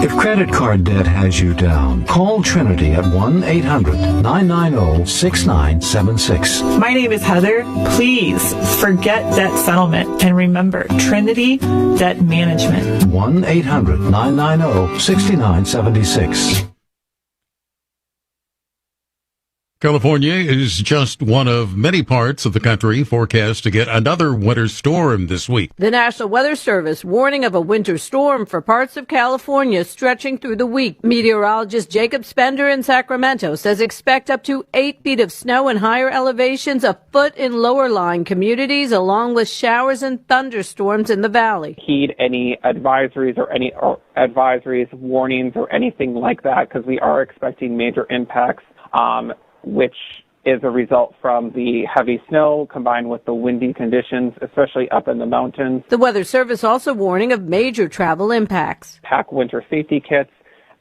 If credit card debt has you down, call Trinity at 1-800-990-6976. My name is Heather. Please forget debt settlement and remember Trinity Debt Management. 1-800-990-6976. California is just one of many parts of the country forecast to get another winter storm this week. The National Weather Service warning of a winter storm for parts of California stretching through the week. Meteorologist Jacob Spender in Sacramento says expect up to 8 feet of snow in higher elevations, a foot in lower lying communities, along with showers and thunderstorms in the valley. Heed any advisories warnings, or anything like that, because we are expecting major impacts, which is a result from the heavy snow combined with the windy conditions, especially up in the mountains. The Weather Service also warning of major travel impacts. Pack winter safety kits,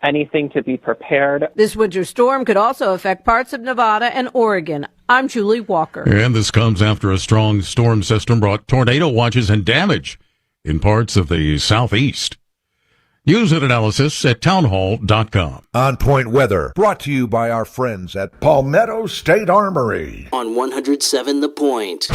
anything to be prepared. This winter storm could also affect parts of Nevada and Oregon. I'm Julie Walker. And this comes after a strong storm system brought tornado watches and damage in parts of the southeast. News and analysis at townhall.com. On Point Weather, brought to you by our friends at Palmetto State Armory. On 107 The Point.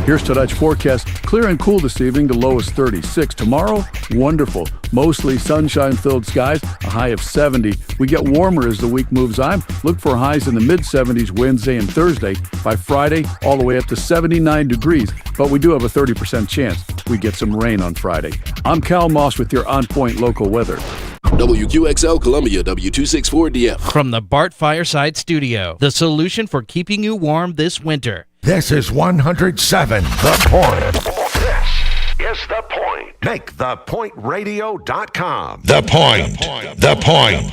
Here's tonight's forecast. Clear and cool this evening, the low is 36. Tomorrow, wonderful. Mostly sunshine-filled skies, a high of 70. We get warmer as the week moves on. Look for highs in the mid-70s Wednesday and Thursday. By Friday, all the way up to 79 degrees. But we do have a 30% chance we get some rain on Friday. I'm Cal Moss with your On Point local weather. WQXL Columbia, W264DF. From the Bart Fireside Studio, the solution for keeping you warm this winter. This is 107 The Point. This is The Point. Make thepointradio.com. The Point. The Point.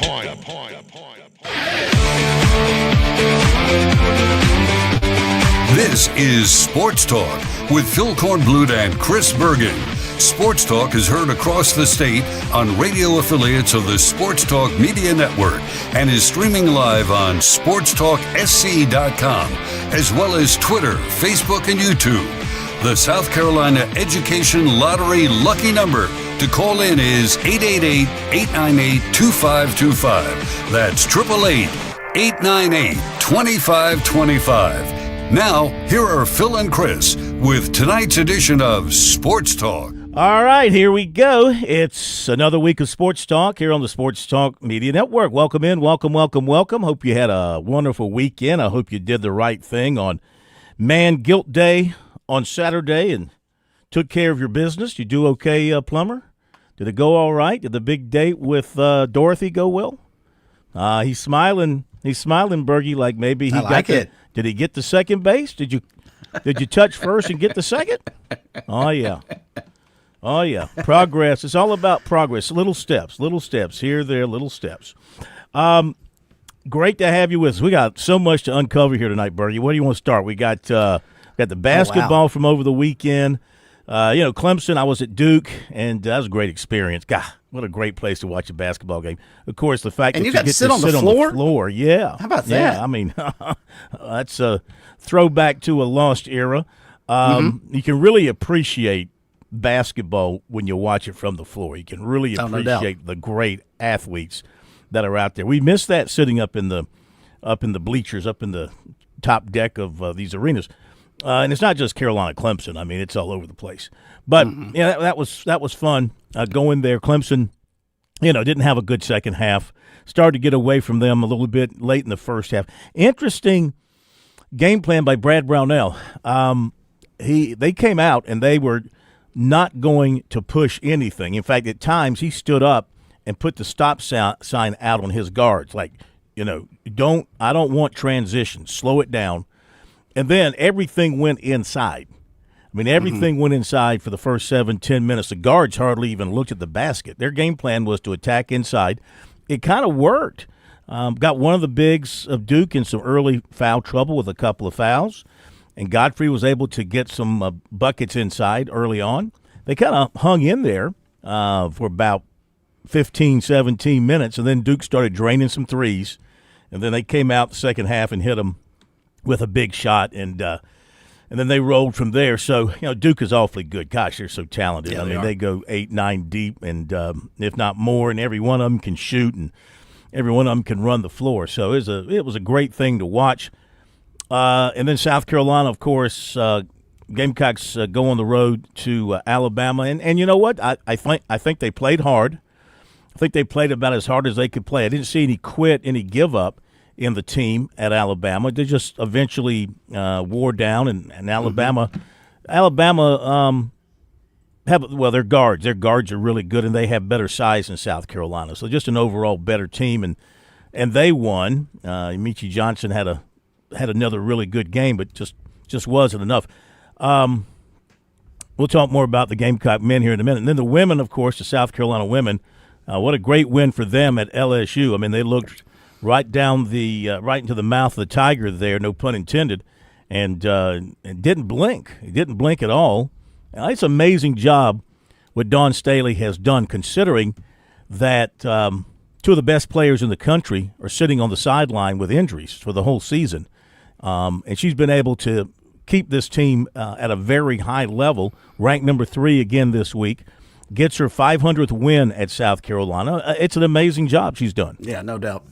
This is Sports Talk with Phil Kornblut and Chris Bergen. Sports Talk is heard across the state on radio affiliates of the Sports Talk Media Network and is streaming live on SportsTalkSC.com, as well as Twitter, Facebook, and YouTube. The South Carolina Education Lottery lucky number to call in is 888-898-2525. That's 888-898-2525. Now, here are Phil and Chris with tonight's edition of Sports Talk. All right, here we go. It's another week of Sports Talk here on the Sports Talk Media Network. Welcome in, welcome. Hope you had a wonderful weekend. I hope you did the right thing on Man Guilt Day on Saturday and took care of your business. You do okay, Plumber? Did it go all right? Did the big date with Dorothy go well? He's smiling. He's smiling, Bergie, like maybe he got it. Did he get the second base? Did you touch first and get the second? Oh, yeah. Oh, yeah. Progress. It's all about progress. Little steps. Here, there, little steps. Great to have you with us. We got so much to uncover here tonight, Bergie. Where do you want to start? We got the basketball from over the weekend. Clemson, I was at Duke, and that was a great experience. God, what a great place to watch a basketball game. Of course, the fact that you get to sit on the floor. Yeah. How about that? Yeah, I mean, that's a throwback to a lost era. You can really appreciate basketball when you watch it from the floor. You can really appreciate the great athletes that are out there. We miss that sitting up in the bleachers, up in the top deck of these arenas. And it's not just Carolina Clemson. I mean, it's all over the place. But that was fun going there. Clemson, didn't have a good second half. Started to get away from them a little bit late in the first half. Interesting game plan by Brad Brownell. They came out and they were not going to push anything. In fact, at times he stood up and put the stop sign out on his guards, like, I don't want transition. Slow it down. And then everything went inside. I mean, everything went inside for the first 7-10 minutes. The guards hardly even looked at the basket. Their game plan was to attack inside. It kind of worked. Got one of the bigs of Duke in some early foul trouble with a couple of fouls. And Godfrey was able to get some buckets inside early on. They kind of hung in there for about 15, 17 minutes, and then Duke started draining some threes. And then they came out the second half and hit them with a big shot, and And then they rolled from there. So, Duke is awfully good. Gosh, they're so talented. Yeah, they go 8, 9 deep, and if not more, and every one of them can shoot, and every one of them can run the floor. So it was a great thing to watch. And then South Carolina, of course, Gamecocks go on the road to Alabama. And you know what? I think they played hard. I think they played about as hard as they could play. I didn't see any quit, any give up in the team at Alabama. They just eventually wore down, and Alabama their guards. Their guards are really good, and they have better size than South Carolina. So just an overall better team, and they won. Michi Johnson had another really good game, but just wasn't enough. We'll talk more about the Gamecock men here in a minute. And then the women, of course, the South Carolina women. What a great win for them at LSU. I mean, they looked right down right into the mouth of the tiger there, no pun intended, and didn't blink. He didn't blink at all. It's an amazing job what Dawn Staley has done, considering that two of the best players in the country are sitting on the sideline with injuries for the whole season. And she's been able to keep this team at a very high level, ranked number 3 again this week. Gets her 500th win at South Carolina. It's an amazing job she's done. Yeah, no doubt.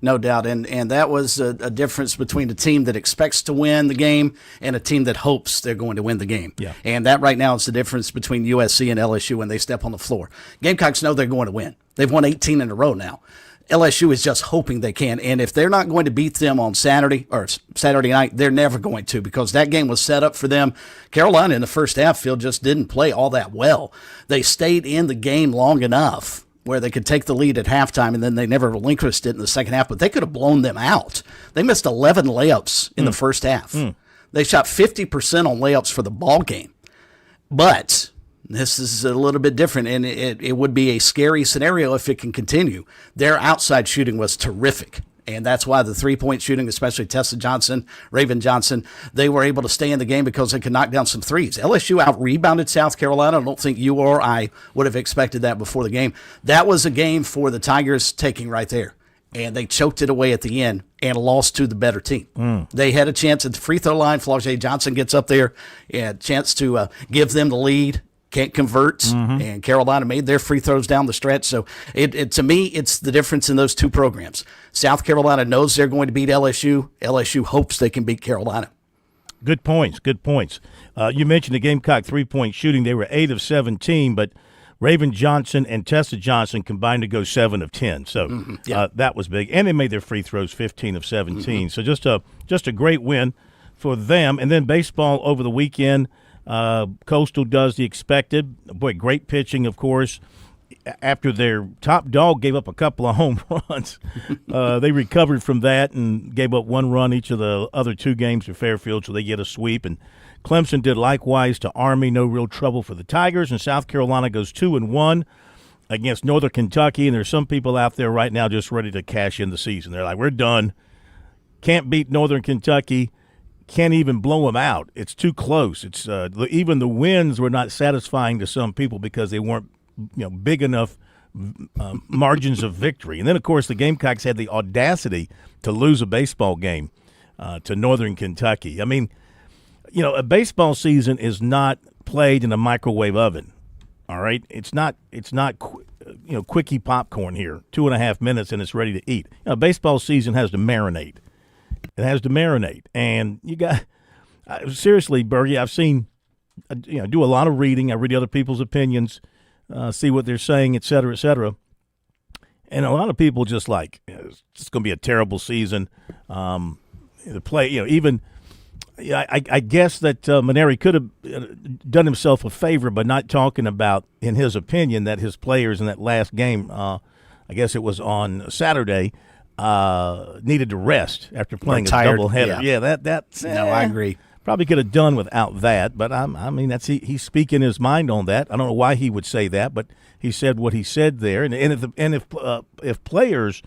No doubt. And that was a difference between a team that expects to win the game and a team that hopes they're going to win the game. Yeah. And that right now is the difference between USC and LSU when they step on the floor. Gamecocks know they're going to win. They've won 18 in a row now. LSU is just hoping they can. And if they're not going to beat them on Saturday night, they're never going to, because that game was set up for them. Carolina in the first half, Phil, just didn't play all that well. They stayed in the game long enough where they could take the lead at halftime, and then they never relinquished it in the second half, but they could have blown them out. They missed 11 layups in the first half. They shot 50% on layups for the ball game. But this is a little bit different, and it would be a scary scenario if it can continue. Their outside shooting was terrific, and that's why the three-point shooting, especially Tessa Johnson, Raven Johnson, they were able to stay in the game because they could knock down some threes. LSU out-rebounded South Carolina. I don't think you or I would have expected that before the game. That was a game for the Tigers taking right there, and they choked it away at the end and lost to the better team. They had a chance at the free throw line. Flau'jae Johnson gets up there, and a chance to give them the lead. Can't convert, and Carolina made their free throws down the stretch. So to me, it's the difference in those two programs. South Carolina knows they're going to beat LSU. LSU hopes they can beat Carolina. Good points. You mentioned the Gamecock three-point shooting. They were 8 of 17, but Raven Johnson and Tessa Johnson combined to go 7 of 10. So that was big. And they made their free throws 15 of 17. So just a great win for them. And then baseball over the weekend. Coastal does the expected. Boy, great pitching, of course. After their top dog gave up a couple of home runs, they recovered from that and gave up 1 run each of the other 2 games for Fairfield, so they get a sweep. And Clemson did likewise to Army. No real trouble for the Tigers. And South Carolina goes 2-1 against Northern Kentucky. And there's some people out there right now just ready to cash in the season. They're like, we're done. Can't beat Northern Kentucky. Can't even blow them out. It's too close. It's even the wins were not satisfying to some people because they weren't big enough margins of victory. And then, of course, the Gamecocks had the audacity to lose a baseball game to Northern Kentucky. I mean, a baseball season is not played in a microwave oven. All right, it's not quickie popcorn here. 2.5 minutes and it's ready to eat. Baseball season has to marinate. It has to marinate, and you got seriously, Bergie. I've seen, do a lot of reading. I read other people's opinions, see what they're saying, et cetera, and a lot of people just like it's going to be a terrible season. The play, even I guess that Maneri could have done himself a favor by not talking about, in his opinion, that his players in that last game. I guess it was on Saturday. Needed to rest after playing a doubleheader. Yeah, that's no, I agree. Probably could have done without that, but I mean that's he's speaking his mind on that. I don't know why he would say that, but he said what he said there. And if players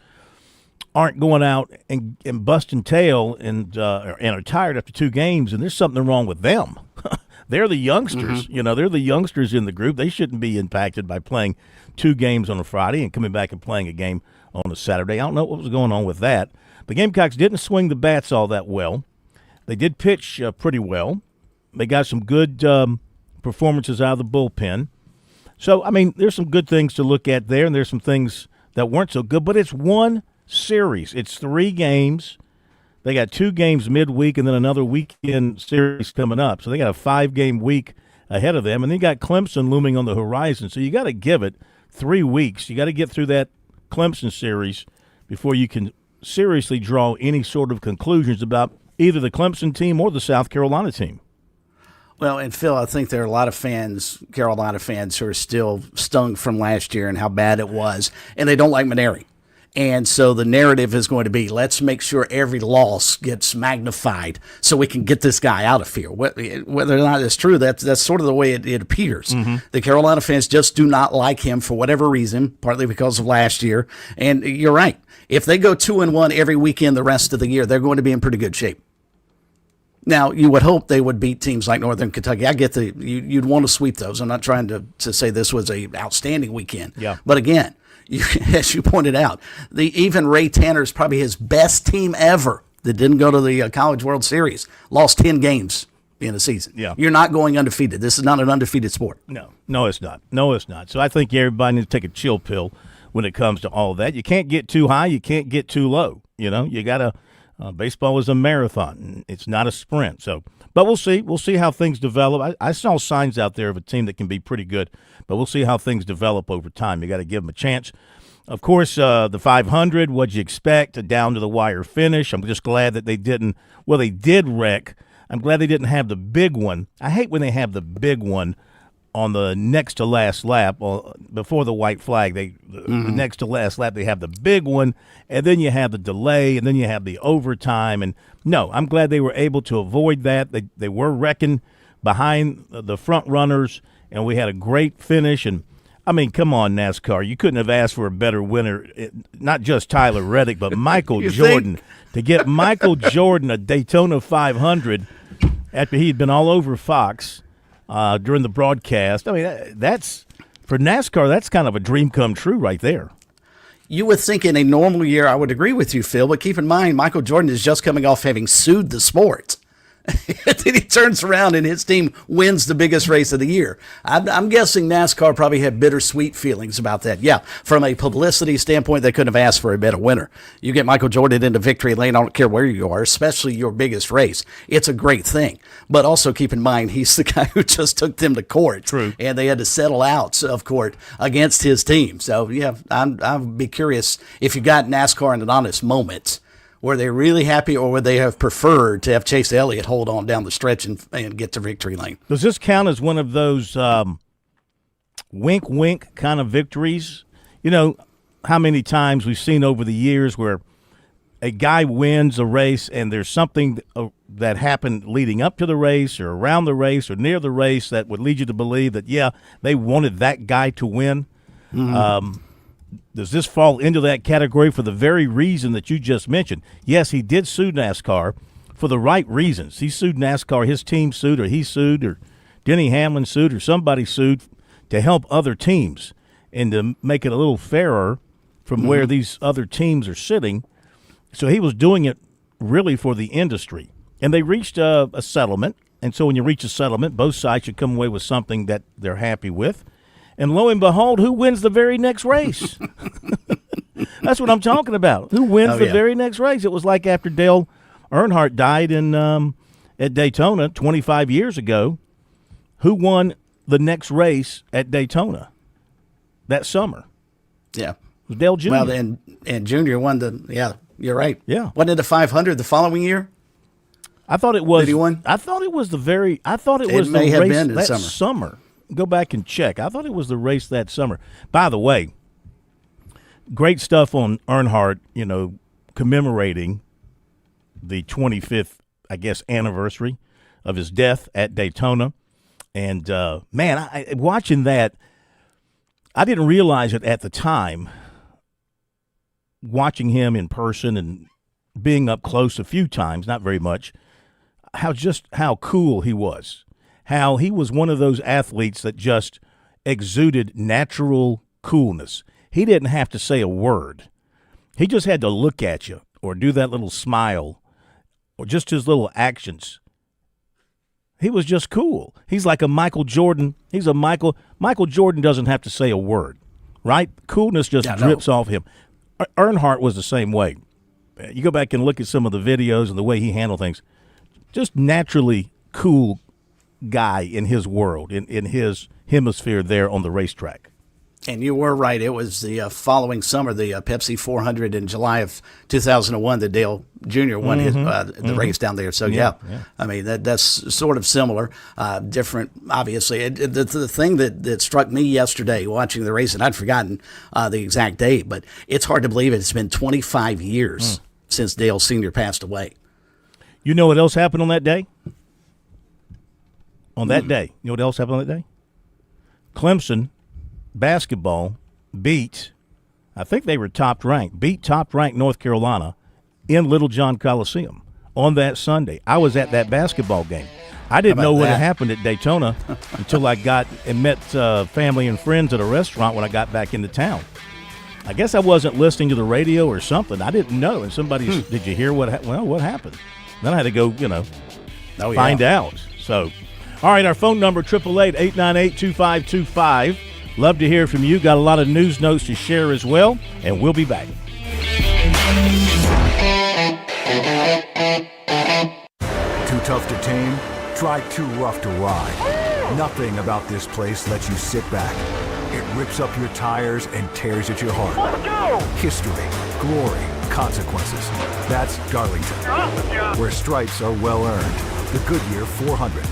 aren't going out and busting tail and are tired after 2 games, and there's something wrong with them. They're the youngsters. They're the youngsters in the group. They shouldn't be impacted by playing 2 games on a Friday and coming back and playing a game on a Saturday. I don't know what was going on with that. The Gamecocks didn't swing the bats all that well. They did pitch pretty well. They got some good performances out of the bullpen. So, I mean, there's some good things to look at there, and there's some things that weren't so good. But it's one series. It's 3 games. They got 2 games midweek and then another weekend series coming up. So they got a 5-game week ahead of them. And they got Clemson looming on the horizon. So you got to give it 3 weeks. You got to get through that Clemson series before you can seriously draw any sort of conclusions about either the Clemson team or the South Carolina team. Well, and Phil, I think there are a lot of fans, Carolina fans, who are still stung from last year and how bad it was, and they don't like Maneri. And so the narrative is going to be, let's make sure every loss gets magnified so we can get this guy out of here. Whether or not it's true, that's sort of the way it appears. Mm-hmm. The Carolina fans just do not like him for whatever reason, partly because of last year. And you're right. If they go 2-1 every weekend the rest of the year, they're going to be in pretty good shape. Now, you would hope they would beat teams like Northern Kentucky. I get you'd want to sweep those. I'm not trying to say this was a outstanding weekend. Yeah. But again, as you pointed out, even Ray Tanner is probably his best team ever that didn't go to the College World Series. Lost 10 games in a season. Yeah. You're not going undefeated. This is not an undefeated sport. No, it's not. No, it's not. So I think everybody needs to take a chill pill when it comes to all of that. You can't get too high. You can't get too low. You got to baseball is a marathon. It's not a sprint. So, but we'll see. We'll see how things develop. I saw signs out there of a team that can be pretty good, but we'll see how things develop over time. You got to give them a chance. Of course, the 500, what'd you expect? A down-to-the-wire finish. I'm just glad that they didn't – well, they did wreck. I'm glad they didn't have the big one. I hate when they have the big one on the next-to-last lap before the white flag. The next-to-last lap, they have the big one, and then you have the delay, and then you have the overtime. And, no, I'm glad they were able to avoid that. They were wrecking behind the front runners, and we had a great finish. And, I mean, come on, NASCAR. You couldn't have asked for a better winner, not just Tyler Reddick, but Michael Jordan. To get Michael Jordan a Daytona 500 after he'd been all over Fox during the broadcast. I mean, that's for NASCAR, that's kind of a dream come true right there. You would think in a normal year, I would agree with you, Phil, but keep in mind, Michael Jordan is just coming off having sued the sport. Then he turns around and his team wins the biggest race of the year. I'm guessing NASCAR probably had bittersweet feelings about that. Yeah, from a publicity standpoint, they couldn't have asked for a better winner. You get Michael Jordan into victory lane, I don't care where you are, especially your biggest race. It's a great thing. But also keep in mind, he's the guy who just took them to court. True. And they had to settle out of court against his team. So, yeah, I'd be curious if you got NASCAR in an honest moment. Were they really happy, or would they have preferred to have Chase Elliott hold on down the stretch and get to victory lane? Does this count as one of those wink kind of victories? You know, how many times we've seen over the years where a guy wins a race and there's something that happened leading up to the race or around the race or near the race that would lead you to believe that, yeah, they wanted that guy to win. Mm-hmm. Does this fall into that category for the very reason that you just mentioned? Yes, he did sue NASCAR for the right reasons. He sued NASCAR, his team sued, or he sued, or Denny Hamlin sued, or somebody sued to help other teams and to make it a little fairer from where these other teams are sitting. So he was doing it really for the industry. And they reached a settlement. And so when you reach a settlement, both sides should come away with something that they're happy with. And lo and behold, who wins the very next race? That's what I'm talking about. Who wins the very next race? It was like after Dale Earnhardt died at Daytona 25 years ago. Who won the next race at Daytona that summer? Yeah. It was Dale Jr. Well, and Jr. won you're right. Yeah. Wasn't it the 500 the following year? I thought it was. Did he win? I thought it was the race that summer. Go back and check. I thought it was the race that summer. By the way, great stuff on Earnhardt, commemorating the 25th, I guess, anniversary of his death at Daytona. And, man, watching that, I didn't realize it at the time, watching him in person and being up close a few times, not very much, how cool he was. How he was one of those athletes that just exuded natural coolness. He didn't have to say a word. He just had to look at you or do that little smile or just his little actions. He was just cool. He's like a Michael Jordan. Michael Jordan doesn't have to say a word, right? Coolness just drips off him. Earnhardt was the same way. You go back and look at some of the videos and the way he handled things. Just naturally cool guy in his world, in his hemisphere there on the racetrack. And you were right. It was the following summer, the Pepsi 400 in July of 2001, that Dale Jr. won the race down there. So, yeah. I mean, that's sort of similar, different, obviously. The thing that struck me yesterday watching the race, and I'd forgotten the exact date, but it's hard to believe it's been 25 years since Dale Sr. passed away. You know what else happened on that day? On that day. You know what else happened on that day? Clemson basketball beat, I think they were top-ranked, top-ranked North Carolina in Little John Coliseum on that Sunday. I was at that basketball game. I didn't know what had happened at Daytona until I got and met family and friends at a restaurant when I got back into town. I guess I wasn't listening to the radio or something. I didn't know. And somebody did you hear what happened? Then I had to go, find out. So, all right, our phone number, 888-898-2525. Love to hear from you. Got a lot of news notes to share as well, and we'll be back. Too tough to tame? Try too rough to ride. Nothing about this place lets you sit back. It rips up your tires and tears at your heart. Let's go! History, glory, consequences. That's Darlington, where stripes are well earned. The Goodyear 400,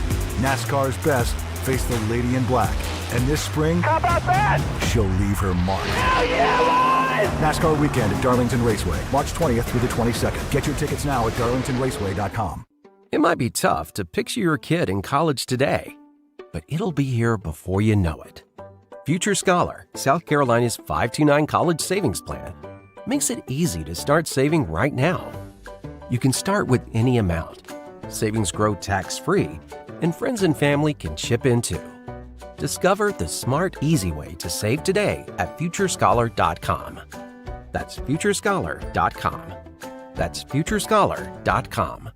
NASCAR's best, face the lady in black. And this spring, how about that? She'll leave her mark. Hell yeah, boys! NASCAR weekend at Darlington Raceway, March 20th through the 22nd. Get your tickets now at darlingtonraceway.com. It might be tough to picture your kid in college today, but it'll be here before you know it. Future Scholar, South Carolina's 529 college savings plan, makes it easy to start saving right now. You can start with any amount. Savings grow tax-free, and friends and family can chip in too. Discover the smart, easy way to save today at FutureScholar.com. That's FutureScholar.com. That's FutureScholar.com.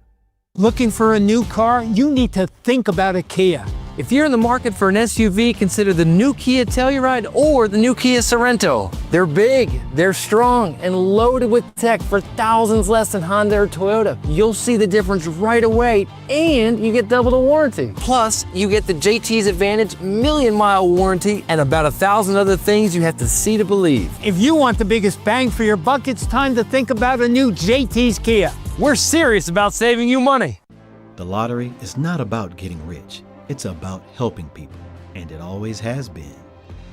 Looking for a new car? You need to think about a Kia. If you're in the market for an SUV, consider the new Kia Telluride or the new Kia Sorento. They're big, they're strong, and loaded with tech for thousands less than Honda or Toyota. You'll see the difference right away, and you get double the warranty. Plus, you get the JT's Advantage million-mile warranty and about 1,000 other things you have to see to believe. If you want the biggest bang for your buck, it's time to think about a new JT's Kia. We're serious about saving you money. The lottery is not about getting rich. It's about helping people, and it always has been.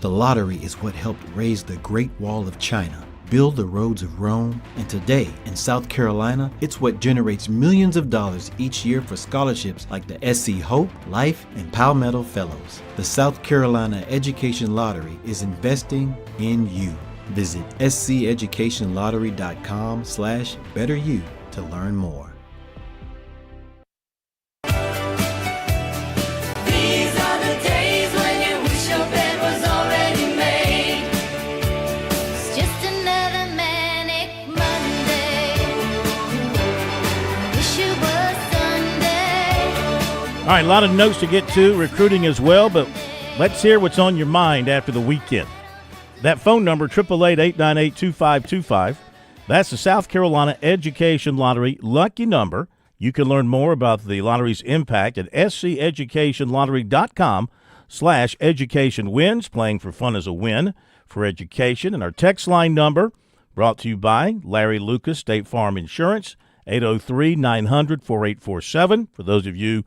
The lottery is what helped raise the Great Wall of China, build the roads of Rome, and today in South Carolina, it's what generates millions of dollars each year for scholarships like the SC Hope, Life, and Palmetto Fellows. The South Carolina Education Lottery is investing in you. Visit sceducationlottery.com/betteryou to learn more. All right, a lot of notes to get to, recruiting as well, but let's hear what's on your mind after the weekend. That phone number, 888-898-2525. That's the South Carolina Education Lottery lucky number. You can learn more about the lottery's impact at sceducationlottery.com/educationwins. Playing for fun is a win for education. And our text line number, brought to you by Larry Lucas, State Farm Insurance, 803-900-4847. For those of you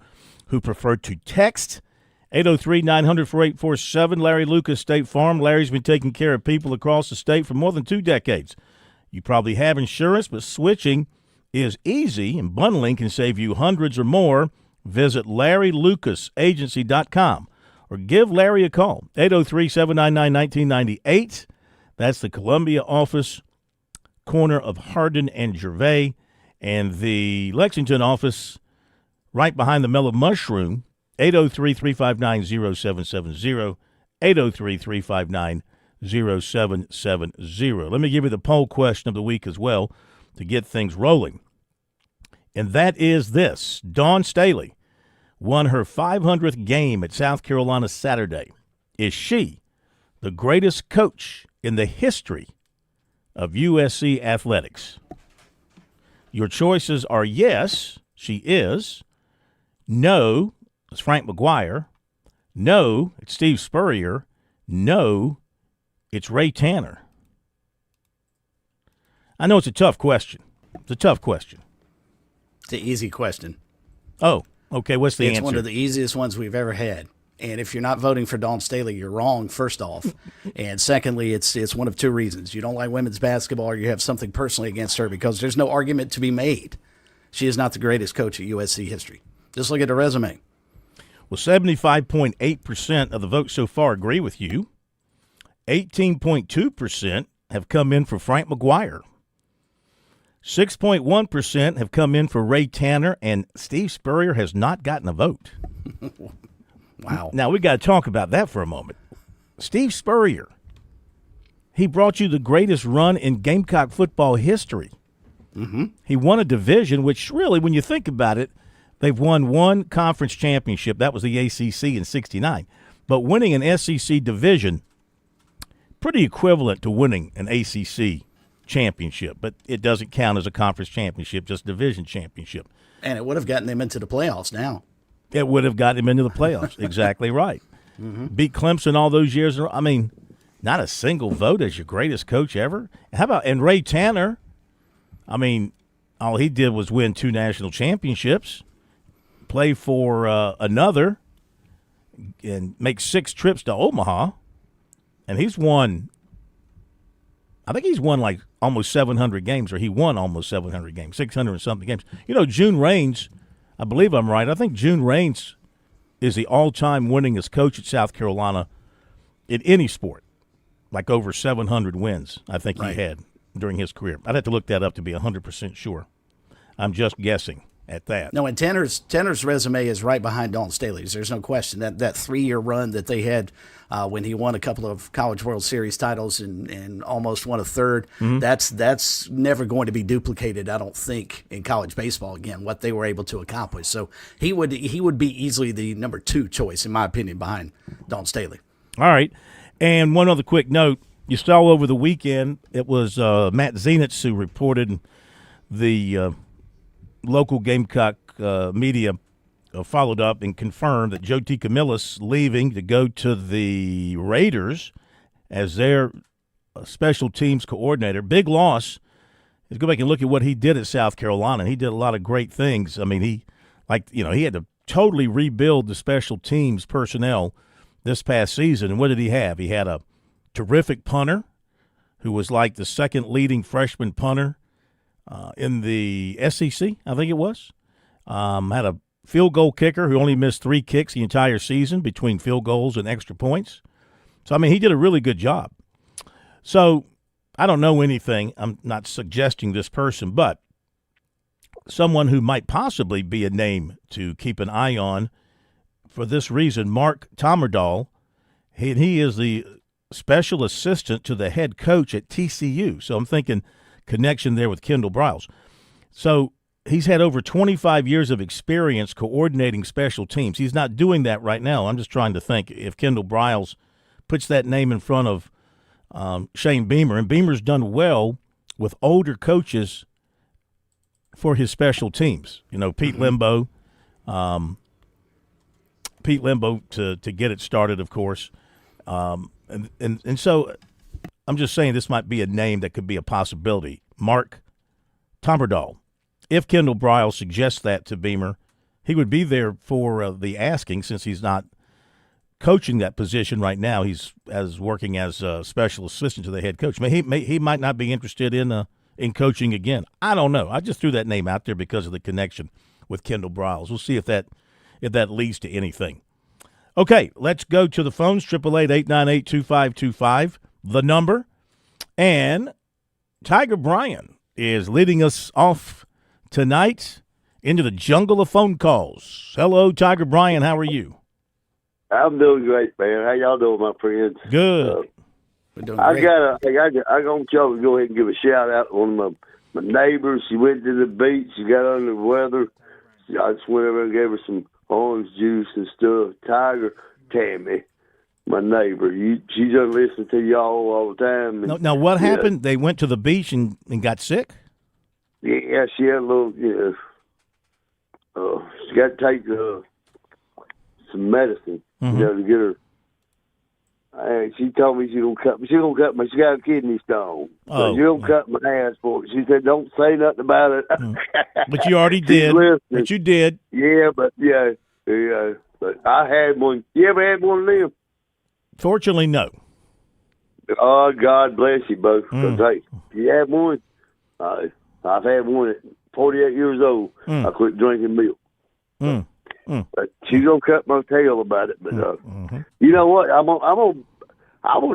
who prefer to text, 803-900-4847. Larry Lucas, State Farm. Larry's been taking care of people across the state for more than 2 decades. You probably have insurance, but switching is easy, and bundling can save you hundreds or more. Visit LarryLucasAgency.com or give Larry a call, 803-799-1998. That's the Columbia office, corner of Hardin and Gervais, and the Lexington office right behind the Mellow Mushroom, 803-359-0770, 803-359-0770. Let me give you the poll question of the week as well to get things rolling. And that is this. Dawn Staley, won her 500th game at South Carolina Saturday. Is she the greatest coach in the history of USC athletics? Your choices are yes, she is. No, it's Frank McGuire. No, it's Steve Spurrier. No, it's Ray Tanner. I know it's a tough question. It's a tough question. It's an easy question. Oh, okay. What's the answer? It's one of the easiest ones we've ever had. And if you're not voting for Dawn Staley, you're wrong, first off. And secondly, it's one of two reasons. You don't like women's basketball or you have something personally against her, because there's no argument to be made. She is not the greatest coach in USC history. Just look at her resume. Well, 75.8% of the votes so far agree with you. 18.2% have come in for Frank McGuire. 6.1% have come in for Ray Tanner, and Steve Spurrier has not gotten a vote. Wow. Now, we got to talk about that for a moment. Steve Spurrier, he brought you the greatest run in Gamecock football history. Mm-hmm. He won a division, which really, when you think about it, they've won one conference championship. That was the ACC in '69. But winning an SEC division, pretty equivalent to winning an ACC championship. But it doesn't count as a conference championship, just division championship. And it would have gotten them into the playoffs now. It would have gotten him into the playoffs. Exactly right. Mm-hmm. Beat Clemson all those years. I mean, not a single vote as your greatest coach ever. How about, and Ray Tanner, I mean, all he did was win 2 national championships, play for another, and make 6 trips to Omaha. And he's won, I think he's won like almost 700 games, or he won almost 700 games, 600 and something games. You know, June Raines, I believe I'm right. I think June Raines is the all-time winningest coach at South Carolina in any sport, like over 700 wins I think he had during his career. I'd have to look that up to be 100% sure. I'm just guessing at that. No, and Tanner's resume is right behind Dawn Staley's. There's no question. That 3-year run that they had when he won a couple of College World Series titles and almost won a third, that's never going to be duplicated, I don't think, in college baseball again, what they were able to accomplish. So he would be easily the number 2 choice, in my opinion, behind Dawn Staley. All right. And one other quick note. You saw over the weekend, it was Matt Zenitz who reported the local Gamecock media followed up and confirmed that Joe T. Camillus leaving to go to the Raiders as their special teams coordinator. Big loss. Let's go back and look at what he did at South Carolina. He did a lot of great things. I mean, he had to totally rebuild the special teams personnel this past season. And what did he have? He had a terrific punter who was like the second leading freshman punter in the SEC, I think it was. Had a field goal kicker who only missed 3 kicks the entire season between field goals and extra points. So, I mean, he did a really good job. So, I don't know anything. I'm not suggesting this person, but someone who might possibly be a name to keep an eye on for this reason, Mark Tommerdahl. He is the special assistant to the head coach at TCU. So, I'm thinking connection there with Kendall Briles. So he's had over 25 years of experience coordinating special teams. He's not doing that right now. I'm just trying to think if Kendall Briles puts that name in front of Shane Beamer. And Beamer's done well with older coaches for his special teams. You know, Pete Limbo to get it started, of course. And so I'm just saying this might be a name that could be a possibility. Mark Tommerdahl. If Kendall Briles suggests that to Beamer, he would be there for the asking since he's not coaching that position right now. He's working as a special assistant to the head coach. He might not be interested in coaching again. I don't know. I just threw that name out there because of the connection with Kendall Briles. We'll see if that leads to anything. Okay, let's go to the phones, 888-898-2525, the number. And Tiger Bryan is leading us off tonight into the jungle of phone calls. Hello, Tiger Bryan. How are you? I'm doing great, man. How y'all doing, my friends? Good. We're doing I great. I want y'all to go ahead and give a shout out to one of my neighbors. She went to the beach. She got under the weather. I just went over and gave her some orange juice and stuff. Tiger Tammy, my neighbor, she doesn't listen to y'all all the time. And, now, what happened? They went to the beach and got sick? Yeah, she had a little, she got to take some medicine, to get her. She told me she gonna cut me. She got a kidney stone. So she don't cut my ass for it. She said, "Don't say nothing about it." But you already did. But you did. Yeah, but But I had one. You ever had one of them? Fortunately, no. Oh, God bless you both. Hey, you had one. I've had one at 48 years old. I quit drinking milk. But she's gonna cut my tail about it. But you know what? I'm gonna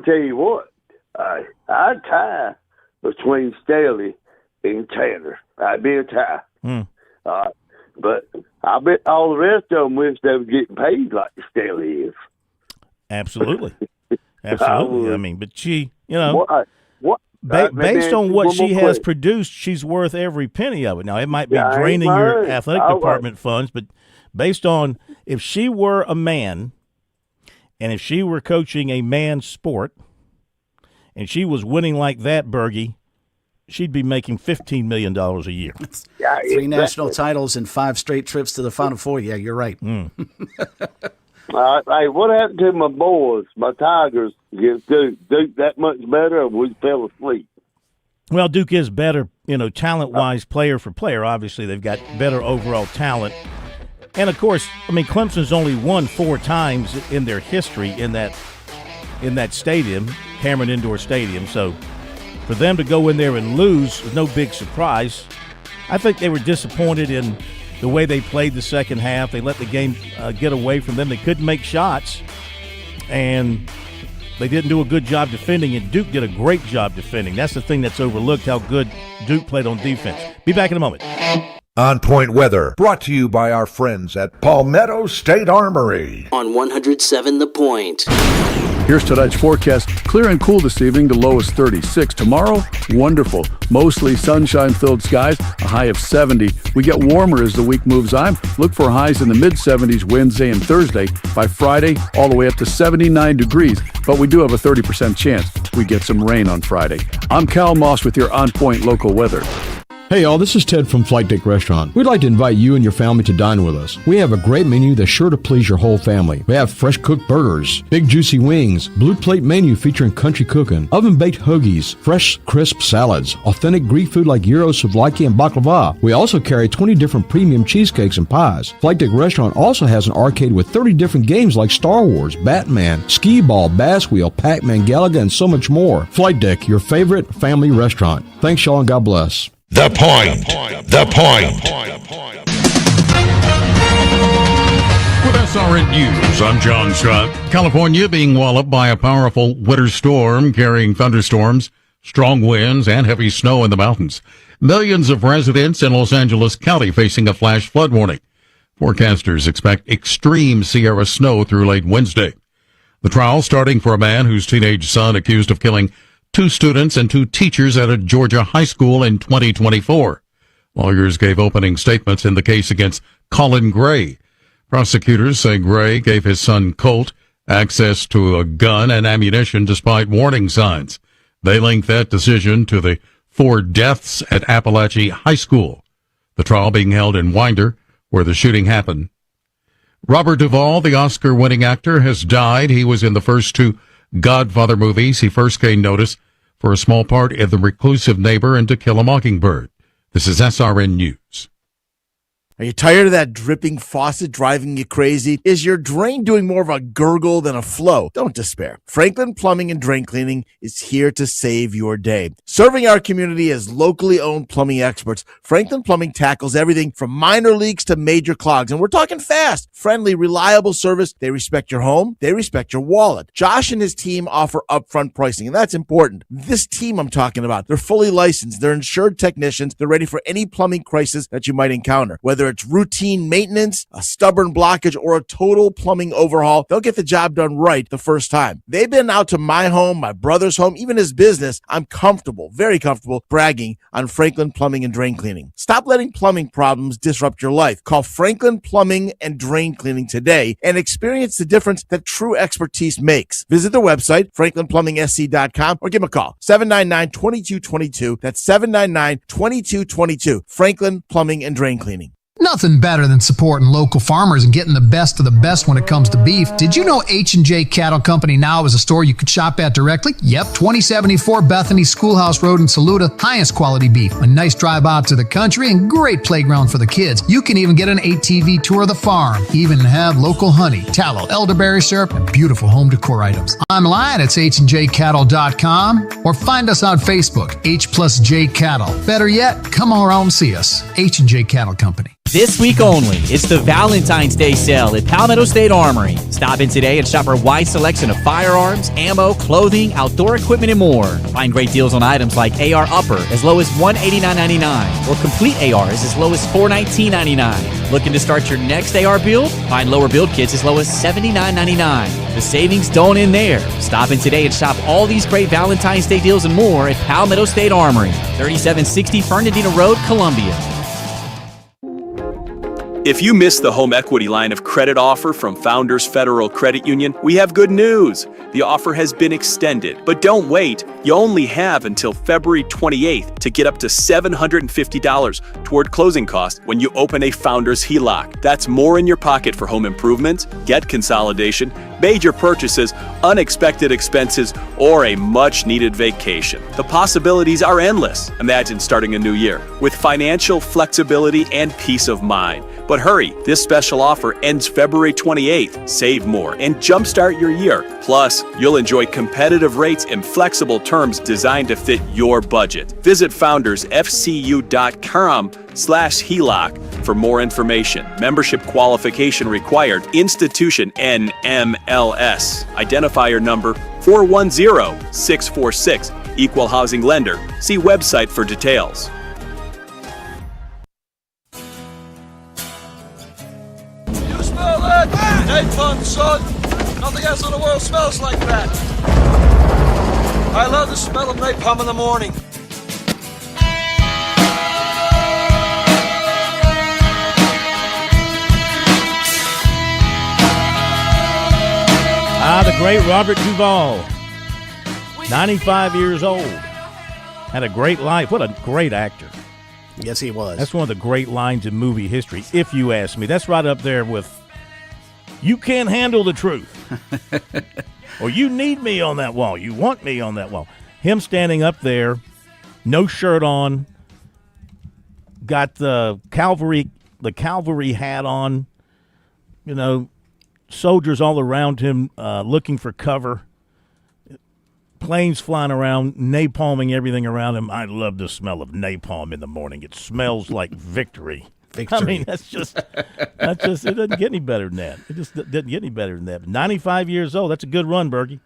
tell you what. I tie between Staley and Tanner. I'd be a tie. But I bet all the rest of them wish they were getting paid like Staley is. Absolutely. I mean, but she, what? Based on what she has produced, she's worth every penny of it. Now, it might be draining your athletic department funds, but based on if she were a man and if she were coaching a man's sport and she was winning like that, Bergie, she'd be making $15 million a year. 3 national titles and 5 straight trips to the Final Four. Yeah, you're right. Hey, what happened to my boys, my Tigers? Is Duke that much better, or we fell asleep? Well, Duke is better, talent-wise, player for player. Obviously, they've got better overall talent. And, of course, Clemson's only won 4 times in their history in that stadium, Cameron Indoor Stadium. So for them to go in there and lose was no big surprise. I think they were disappointed in the way they played the second half. They let the game get away from them. They couldn't make shots, and they didn't do a good job defending, and Duke did a great job defending. That's the thing that's overlooked, how good Duke played on defense. Be back in a moment. On Point Weather, brought to you by our friends at Palmetto State Armory. On 107 The Point. Here's tonight's forecast. Clear and cool this evening, the low is 36. Tomorrow, wonderful. Mostly sunshine-filled skies, a high of 70. We get warmer as the week moves on. Look for highs in the mid-70s Wednesday and Thursday. By Friday, all the way up to 79 degrees. But we do have a 30% chance we get some rain on Friday. I'm Cal Moss with your On Point local weather. Hey y'all, this is Ted from Flight Deck Restaurant. We'd like to invite you and your family to dine with us. We have a great menu that's sure to please your whole family. We have fresh cooked burgers, big juicy wings, blue plate menu featuring country cooking, oven baked hoagies, fresh crisp salads, authentic Greek food like gyros, souvlaki, and baklava. We also carry 20 different premium cheesecakes and pies. Flight Deck Restaurant also has an arcade with 30 different games like Star Wars, Batman, Skee Ball, Bass Wheel, Pac-Man, Galaga, and so much more. Flight Deck, your favorite family restaurant. Thanks y'all and God bless. The Point. The Point. With SRN News, I'm John Scott. California being walloped by a powerful winter storm carrying thunderstorms, strong winds, and heavy snow in the mountains. Millions of residents in Los Angeles County facing a flash flood warning. Forecasters expect extreme Sierra snow through late Wednesday. The trial starting for a man whose teenage son accused of killing 2 students and 2 teachers at a Georgia high school in 2024. Lawyers gave opening statements in the case against Colin Gray. Prosecutors say Gray gave his son Colt access to a gun and ammunition despite warning signs. They link that decision to the 4 deaths at Appalachia High School, the trial being held in Winder, where the shooting happened. Robert Duvall, the Oscar-winning actor, has died. He was in the first 2 Godfather movies. He first gained notice for a small part in The Reclusive Neighbor and To Kill a Mockingbird. This is SRN News. Are you tired of that dripping faucet driving you crazy? Is your drain doing more of a gurgle than a flow? Don't despair. Franklin Plumbing and Drain Cleaning is here to save your day. Serving our community as locally owned plumbing experts, Franklin Plumbing tackles everything from minor leaks to major clogs. And we're talking fast, friendly, reliable service. They respect your home. They respect your wallet. Josh and his team offer upfront pricing, and that's important. This team I'm talking about, they're fully licensed. They're insured technicians. They're ready for any plumbing crisis that you might encounter. Whether Whether it's routine maintenance, a stubborn blockage, or a total plumbing overhaul, they'll get the job done right the first time. They've been out to my home, my brother's home, even his business. I'm comfortable, very comfortable, bragging on Franklin Plumbing and Drain Cleaning. Stop letting plumbing problems disrupt your life. Call Franklin Plumbing and Drain Cleaning today and experience the difference that true expertise makes. Visit their website, franklinplumbing.sc.com, or give them a call, 799-2222. That's 799-2222. Franklin Plumbing and Drain Cleaning. Nothing better than supporting local farmers and getting the best of the best when it comes to beef. Did you know H&J Cattle Company now is a store you could shop at directly? Yep, 2074 Bethany Schoolhouse Road in Saluda. Highest quality beef, a nice drive out to the country, and great playground for the kids. You can even get an ATV tour of the farm. Even have local honey, tallow, elderberry syrup, and beautiful home decor items. Online, it's HandJCattle.com or find us on Facebook, H+J Cattle. Better yet, come around and see us. H&J Cattle Company. This week only, it's the Valentine's Day sale at Palmetto State Armory. Stop in today and shop our wide selection of firearms, ammo, clothing, outdoor equipment, and more. Find great deals on items like AR Upper as low as $189.99 or complete ARs as low as $419.99. Looking to start your next AR build? Find lower build kits as low as $79.99. The savings don't end there. Stop in today and shop all these great Valentine's Day deals and more at Palmetto State Armory, 3760 Fernandina Road, Columbia. If you missed the home equity line of credit offer from Founders Federal Credit Union, we have good news. The offer has been extended, but don't wait. You only have until February 28th to get up to $750 toward closing costs when you open a Founders HELOC. That's more in your pocket for home improvements, debt consolidation, major purchases, unexpected expenses, or a much-needed vacation. The possibilities are endless. Imagine starting a new year with financial flexibility and peace of mind. But hurry, this special offer ends February 28th. Save more and jumpstart your year. Plus, you'll enjoy competitive rates and flexible terms designed to fit your budget. Visit foundersfcu.com/HELOC for more information. Membership qualification required. Institution NMLS. Identifier number 410646. Equal housing lender. See website for details. Smell that? Napalm, son. Nothing else in the world smells like that. I love the smell of napalm in the morning. The great Robert Duvall, 95 years old, had a great life. What a great actor. Yes, he was. That's one of the great lines in movie history, if you ask me. That's right up there with, "You can't handle the truth." Or, "You need me on that wall. You want me on that wall." Him standing up there, no shirt on, got the cavalry hat on, soldiers all around him looking for cover, planes flying around, napalming everything around him. I love the smell of napalm in the morning. It smells like victory. I mean, that's just it doesn't get any better than that. It just doesn't get any better than that. But 95 years old, that's a good run, Bergie.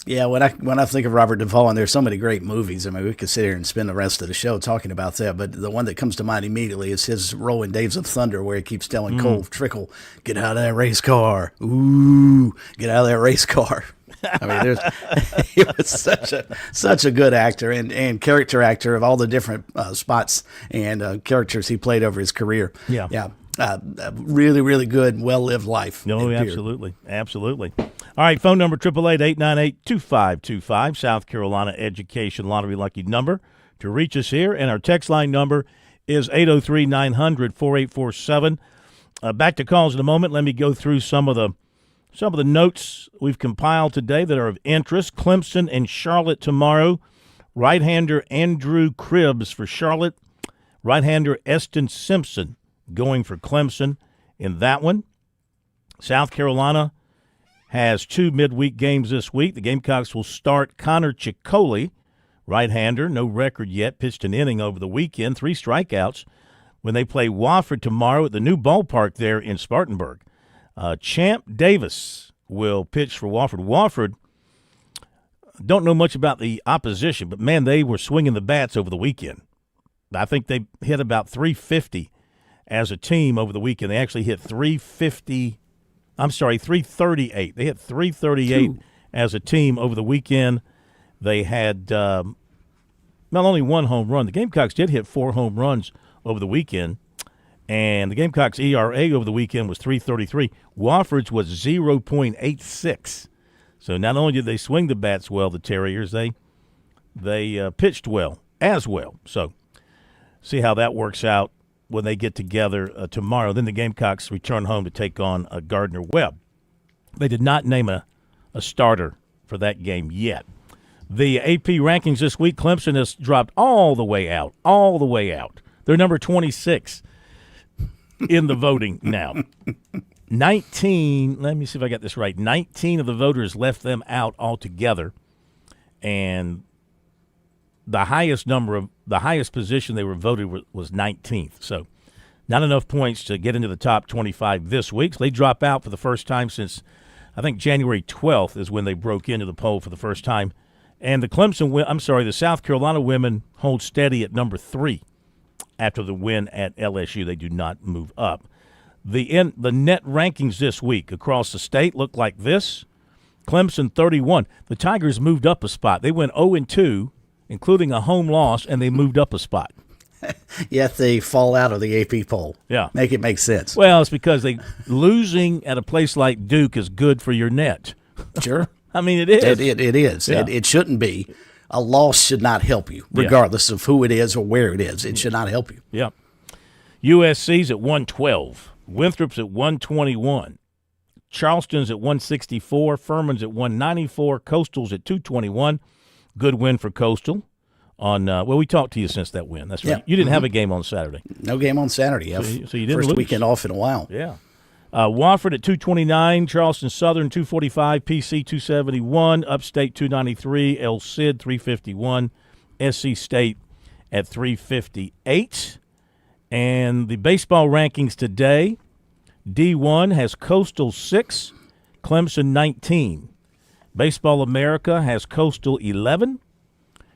Yeah, when I think of Robert Duvall, and there's so many great movies, I mean, we could sit here and spend the rest of the show talking about that, but the one that comes to mind immediately is his role in Days of Thunder, where he keeps telling Cole Trickle, "Get out of that race car. Ooh, get out of that race car." I mean, he was such a good actor and character actor of all the different spots and characters he played over his career. Yeah. Really, really good, well-lived life. No, absolutely. Absolutely. All right, phone number 888-898-2525, South Carolina Education Lottery Lucky number to reach us here. And our text line number is 803-900-4847. Back to calls in a moment. Let me go through some of the notes we've compiled today that are of interest. Clemson and Charlotte tomorrow. Right-hander Andrew Cribbs for Charlotte. Right-hander Eston Simpson going for Clemson in that one. South Carolina has 2 midweek games this week. The Gamecocks will start Connor Ciccoli, right-hander, no record yet, pitched an inning over the weekend, 3 strikeouts, when they play Wofford tomorrow at the new ballpark there in Spartanburg. Champ Davis will pitch for Wofford. Wofford, don't know much about the opposition, but, man, they were swinging the bats over the weekend. I think they hit about 350 as a team over the weekend. They actually hit 338. They hit 338 as a team over the weekend. They had not only one home run. The Gamecocks did hit 4 home runs over the weekend, and the Gamecocks' ERA over the weekend was 3.33. Wofford's was 0.86. So not only did they swing the bats well, the Terriers, they pitched well as well. So see how that works out when they get together tomorrow. Then the Gamecocks return home to take on Gardner-Webb. They did not name a starter for that game yet. The AP rankings this week, Clemson has dropped all the way out. They're number 26 in the voting now. 19, let me see if I got this right, 19 of the voters left them out altogether, and the highest position they were voted was 19th. So not enough points to get into the top 25 this week. So they drop out for the first time since, I think, January 12th is when they broke into the poll for the first time. And the South Carolina women hold steady at number 3 after the win at LSU. They do not move up. The net rankings this week across the state look like this. Clemson 31. The Tigers moved up a spot. They went 0-2, including a home loss, and they moved up a spot. Yet they fall out of the AP poll. Yeah. Make it make sense. Well, it's because losing at a place like Duke is good for your net. Sure. I mean, it is. It is. Yeah. It shouldn't be. A loss should not help you, regardless of who it is or where it is. It should not help you. Yep. USC's at 112. Winthrop's at 121. Charleston's at 164. Furman's at 194. Coastal's at 221. Good win for Coastal. We talked to you since that win. That's right. Yeah. You didn't have a game on Saturday. No game on Saturday. So you didn't First lose. weekend off in a while. Yeah. Wofford at 229. Charleston Southern 245. PC 271. Upstate 293. El Cid 351. SC State at 358. And the baseball rankings today, D1 has Coastal 6, Clemson 19. Baseball America has Coastal 11,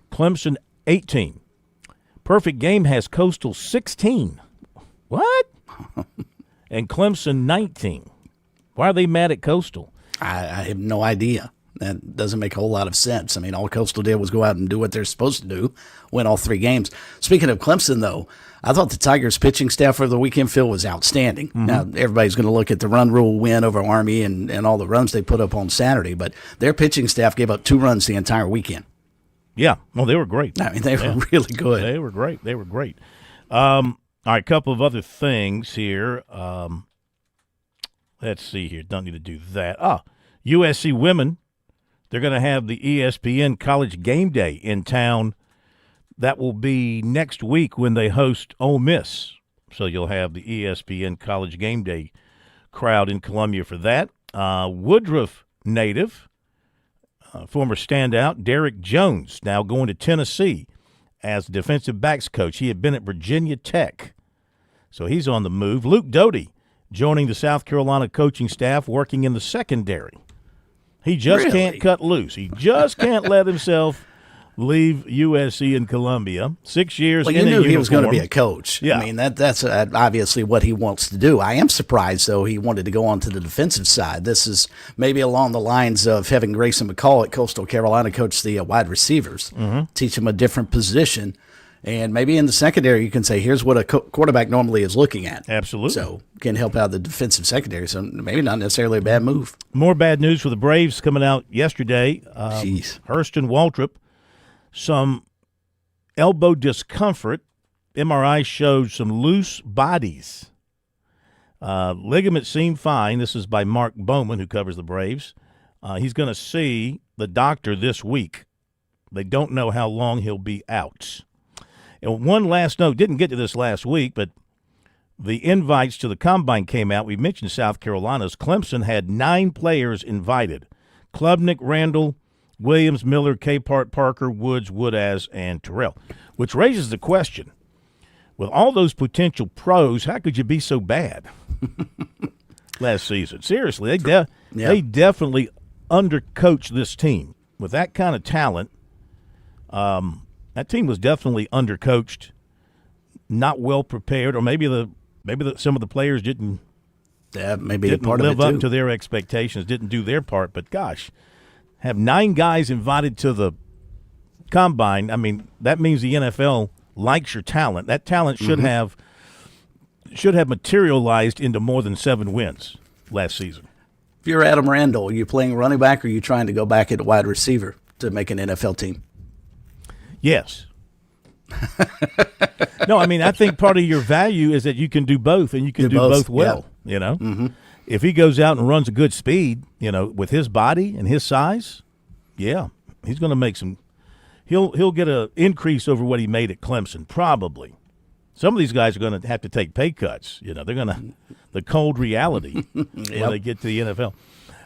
Clemson 18. Perfect Game has Coastal 16. What? And Clemson 19. Why are they mad at Coastal? I have no idea. That doesn't make a whole lot of sense. I mean, all Coastal did was go out and do what they're supposed to do, win all 3 games. Speaking of Clemson, though, I thought the Tigers' pitching staff over the weekend, Phil, was outstanding. Mm-hmm. Now, everybody's going to look at the run rule win over Army and all the runs they put up on Saturday, but their pitching staff gave up 2 runs the entire weekend. Yeah. Well, they were great. I mean, they were really good. They were great. All right, a couple of other things here. Let's see here. Don't need to do that. USC women. They're going to have the ESPN College Game Day in town. That will be next week when they host Ole Miss. So you'll have the ESPN College Game Day crowd in Columbia for that. Woodruff native, former standout, Derek Jones, now going to Tennessee as defensive backs coach. He had been at Virginia Tech, so he's on the move. Luke Doty joining the South Carolina coaching staff, working in the secondary. He just can't cut loose. He just can't let himself leave USC and Columbia. 6 years in a uniform. You knew he was going to be a coach. Yeah. I mean, that's obviously what he wants to do. I am surprised, though, he wanted to go on to the defensive side. This is maybe along the lines of having Grayson McCall at Coastal Carolina coach the wide receivers, teach them a different position. And maybe in the secondary, you can say, here's what a quarterback normally is looking at. Absolutely. So can help out the defensive secondary. So maybe not necessarily a bad move. More bad news for the Braves coming out yesterday. Hurston Waltrip, some elbow discomfort. MRI showed some loose bodies. Ligaments seem fine. This is by Mark Bowman, who covers the Braves. He's going to see the doctor this week. They don't know how long he'll be out. And one last note, didn't get to this last week, but the invites to the Combine came out. We mentioned South Carolina's. Clemson had 9 players invited. Klubnik, Randall, Williams, Miller, Capehart, Parker, Woods, Woodaz, and Terrell, which raises the question, with all those potential pros, how could you be so bad last season? Seriously, they definitely undercoached this team. With that kind of talent, that team was definitely undercoached, not well prepared, or maybe the Maybe some of the players didn't part live of it up to their expectations, didn't do their part. But gosh, have 9 guys invited to the combine. I mean, that means the NFL likes your talent. That talent should have materialized into more than 7 wins last season. If you're Adam Randall, are you playing running back, or are you trying to go back at wide receiver to make an NFL team? Yes. No, I mean, I think part of your value is that you can do both, and you can do both well. Yeah. You know, if he goes out and runs a good speed, you know, with his body and his size, yeah, he's going to make some. He'll get an increase over what he made at Clemson, probably. Some of these guys are going to have to take pay cuts. You know, they're going to the cold reality when they get to the NFL.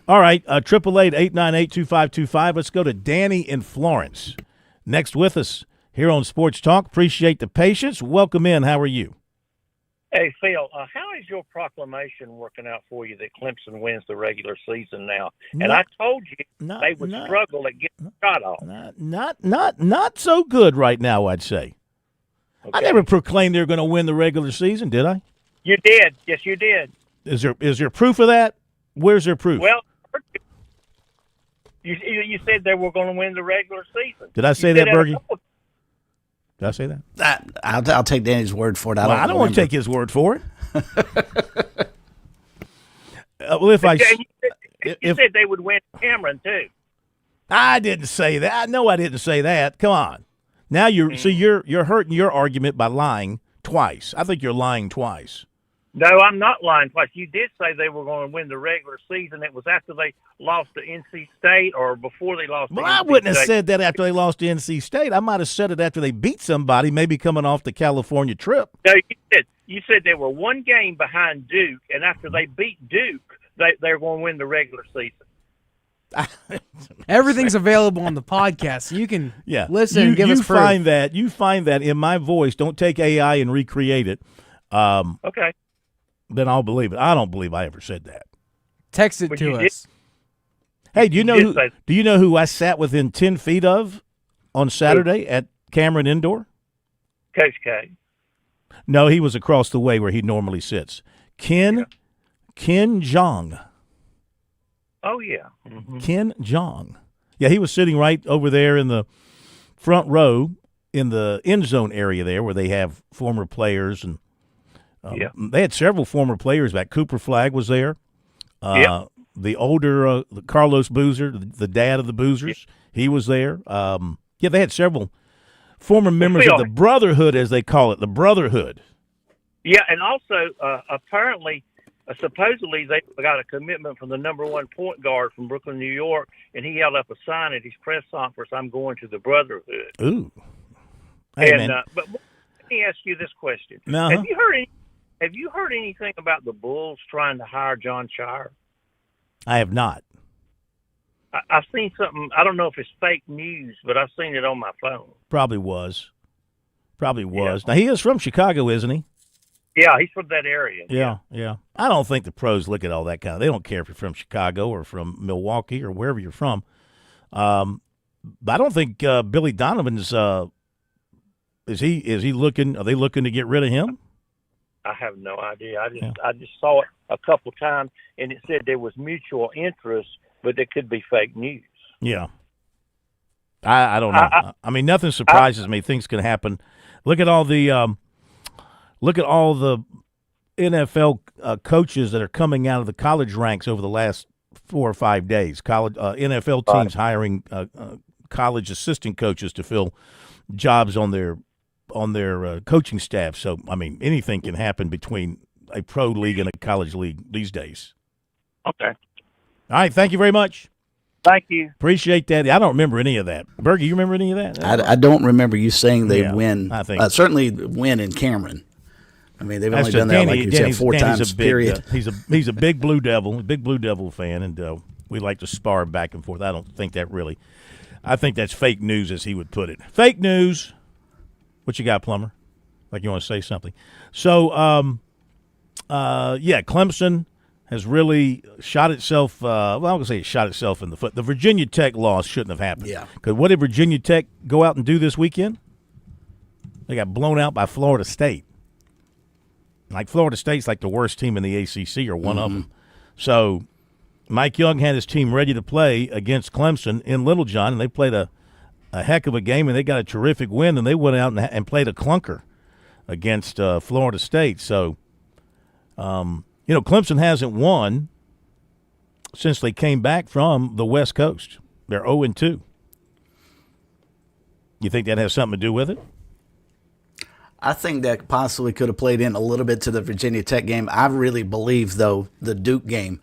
All right, 888-898-2525. Let's go to Danny in Florence. Next with us here on Sports Talk. Appreciate the patience. Welcome in. How are you? Hey, Phil, how is your proclamation working out for you that Clemson wins the regular season now? And I told you they would struggle at getting the shot off. Not so good right now, I'd say. Okay. I never proclaimed they were going to win the regular season, did I? You did. Yes, you did. Is there proof of that? Where's their proof? Well, you said they were going to win the regular season. Did I say that, Bergie? Did I say that? I'll take Danny's word for it. I don't want to take his word for it. Well, if you said they would win Cameron too. I didn't say that. No, I didn't say that. Come on. Now you're hurting your argument by lying twice. I think you're lying twice. No, I'm not lying twice. You did say they were going to win the regular season. It was after they lost to NC State or before they lost to NC State. Well, I wouldn't have said that after they lost to NC State. I might have said it after they beat somebody, maybe coming off the California trip. No, you said they were 1 game behind Duke, and after they beat Duke, they're going to win the regular season. Everything's available on the podcast, so you can listen and give us proof. You find that in my voice. Don't take AI and recreate it. Okay. Then I'll believe it. I don't believe I ever said that. Text it to us. Hey, do you know who I sat within 10 feet of on Saturday at Cameron Indoor? Coach K. No, he was across the way where he normally sits. Ken Jeong. Oh, yeah. Mm-hmm. Ken Jeong. Yeah, he was sitting right over there in the front row in the end zone area there where they have former players. And they had several former players back. Cooper Flagg was there. The older Carlos Boozer, the dad of the Boozers, he was there. They had several former members of the Brotherhood, as they call it, the Brotherhood. Yeah, and also apparently – supposedly, they got a commitment from the number 1 point guard from Brooklyn, New York, and he held up a sign at his press conference, "I'm going to the Brotherhood." Ooh. Hey, and but let me ask you this question: Have you heard anything about the Bulls trying to hire John Shire? I have not. I've seen something. I don't know if it's fake news, but I've seen it on my phone. Probably was. Yeah. Now he is from Chicago, isn't he? Yeah, he's from that area. Yeah. I don't think the pros look at all that kind of. They don't care if you're from Chicago or from Milwaukee or wherever you're from. But I don't think Billy Donovan's. Is he looking? Are they looking to get rid of him? I have no idea. I just saw it a couple times, and it said there was mutual interest, but it could be fake news. Yeah. I don't know. I mean, nothing surprises me. Things can happen. Look at all the. Look at all the NFL coaches that are coming out of the college ranks over the last 4 or 5 days. College NFL teams hiring college assistant coaches to fill jobs on their coaching staff. So, I mean, anything can happen between a pro league and a college league these days. Okay. All right. Thank you very much. Thank you. Appreciate that. I don't remember any of that. Bergie, you remember any of that? I don't remember you saying they win. I think certainly win in Cameron. I mean, they've only done that, like you said, 4 times, period. He's a big Blue Devil fan, and we like to spar back and forth. I don't think that really – I think that's fake news, as he would put it. Fake news. What you got, Plummer? Like you want to say something. So, Clemson has really shot itself I'm going to say it shot itself in the foot. The Virginia Tech loss shouldn't have happened. Yeah. Because what did Virginia Tech go out and do this weekend? They got blown out by Florida State. Like Florida State's like the worst team in the ACC or one of them. So Mike Young had his team ready to play against Clemson in Littlejohn, and they played a heck of a game, and they got a terrific win, and they went out and played a clunker against Florida State. So, Clemson hasn't won since they came back from the West Coast. They're 0-2. You think that has something to do with it? I think that possibly could have played in a little bit to the Virginia Tech game. I really believe, though, the Duke game,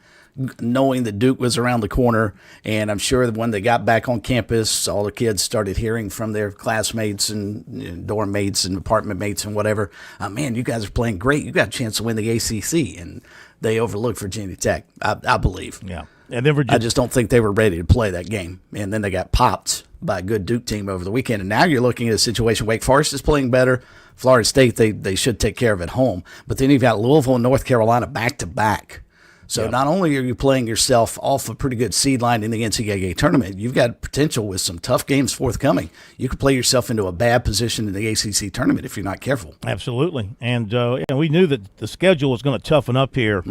knowing that Duke was around the corner, and I'm sure that when they got back on campus, all the kids started hearing from their classmates and dorm mates and apartment mates and whatever, man, you guys are playing great. You got a chance to win the ACC, and they overlooked Virginia Tech, I believe. Yeah. And then I just don't think they were ready to play that game. And then they got popped by a good Duke team over the weekend. And now you're looking at a situation, Wake Forest is playing better. Florida State, they should take care of at home. But then you've got Louisville and North Carolina back-to-back. So not only are you playing yourself off a pretty good seed line in the NCAA tournament, you've got potential with some tough games forthcoming. You could play yourself into a bad position in the ACC tournament if you're not careful. Absolutely. And we knew that the schedule was going to toughen up here.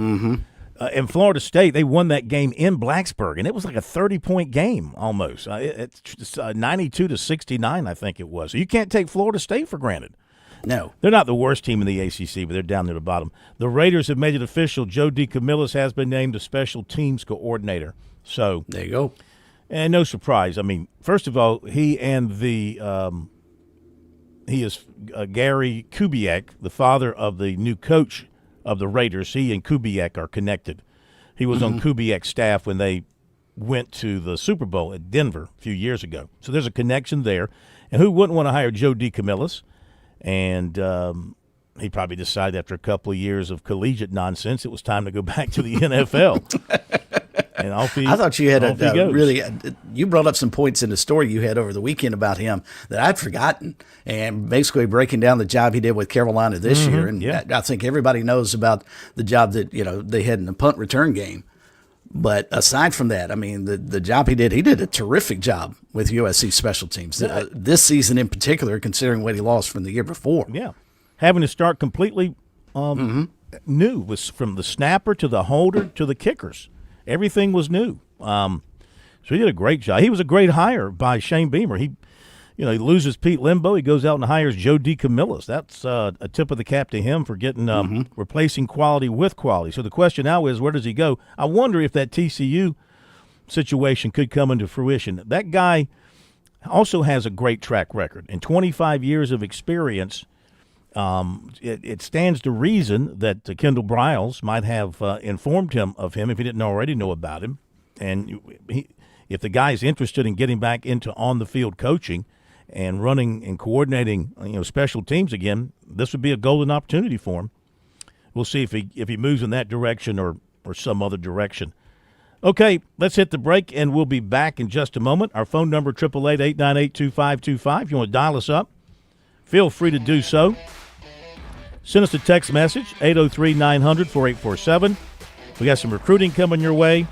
In Florida State, they won that game in Blacksburg, and it was like a 30-point game almost. It's 92-69, I think it was. So you can't take Florida State for granted. No. They're not the worst team in the ACC, but they're down near the bottom. The Raiders have made it official. Joe DeCamillis has been named the special teams coordinator. So there you go. And no surprise. I mean, first of all, he is Gary Kubiak, the father of the new coach of the Raiders. He and Kubiak are connected. He was on Kubiak's staff when they went to the Super Bowl at Denver a few years ago. So there's a connection there. And who wouldn't want to hire Joe DeCamillis? And he probably decided after a couple of years of collegiate nonsense it was time to go back to the NFL. And I thought you had you brought up some points in the story you had over the weekend about him that I'd forgotten, and basically breaking down the job he did with Carolina this year. And I think everybody knows about the job that they had in the punt return game. But aside from that, I mean, the job he did a terrific job with USC special teams this season in particular, considering what he lost from the year before. Yeah, having to start completely new, was from the snapper to the holder to the kickers. Everything was new. So he did a great job. He was a great hire by Shane Beamer. He loses Pete Limbo. He goes out and hires Joe DeCamillis. That's a tip of the cap to him for getting replacing quality with quality. So the question now is, where does he go? I wonder if that TCU situation could come into fruition. That guy also has a great track record. In 25 years of experience, it stands to reason that Kendall Briles might have informed him of him if he didn't already know about him. And if the guy's interested in getting back into on-the-field coaching and running and coordinating, special teams again, this would be a golden opportunity for him. We'll see if he moves in that direction or some other direction. Okay, let's hit the break, and we'll be back in just a moment. Our phone number, 888-898-2525. If you want to dial us up, feel free to do so. Send us a text message, 803-900-4847. We got some recruiting coming your way.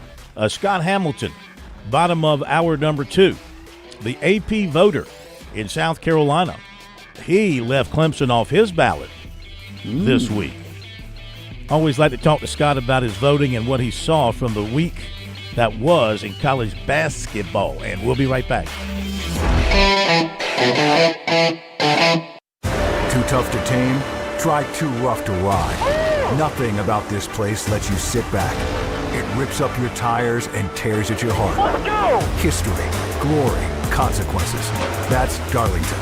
Scott Hamilton, bottom of hour number 2, the AP voter in South Carolina. He left Clemson off his ballot this week. Always like to talk to Scott about his voting and what he saw from the week that was in college basketball. And we'll be right back. Too tough to tame? Try too rough to ride. Nothing about this place lets you sit back. It rips up your tires and tears at your heart. Let's go! History, glory, consequences. That's Darlington,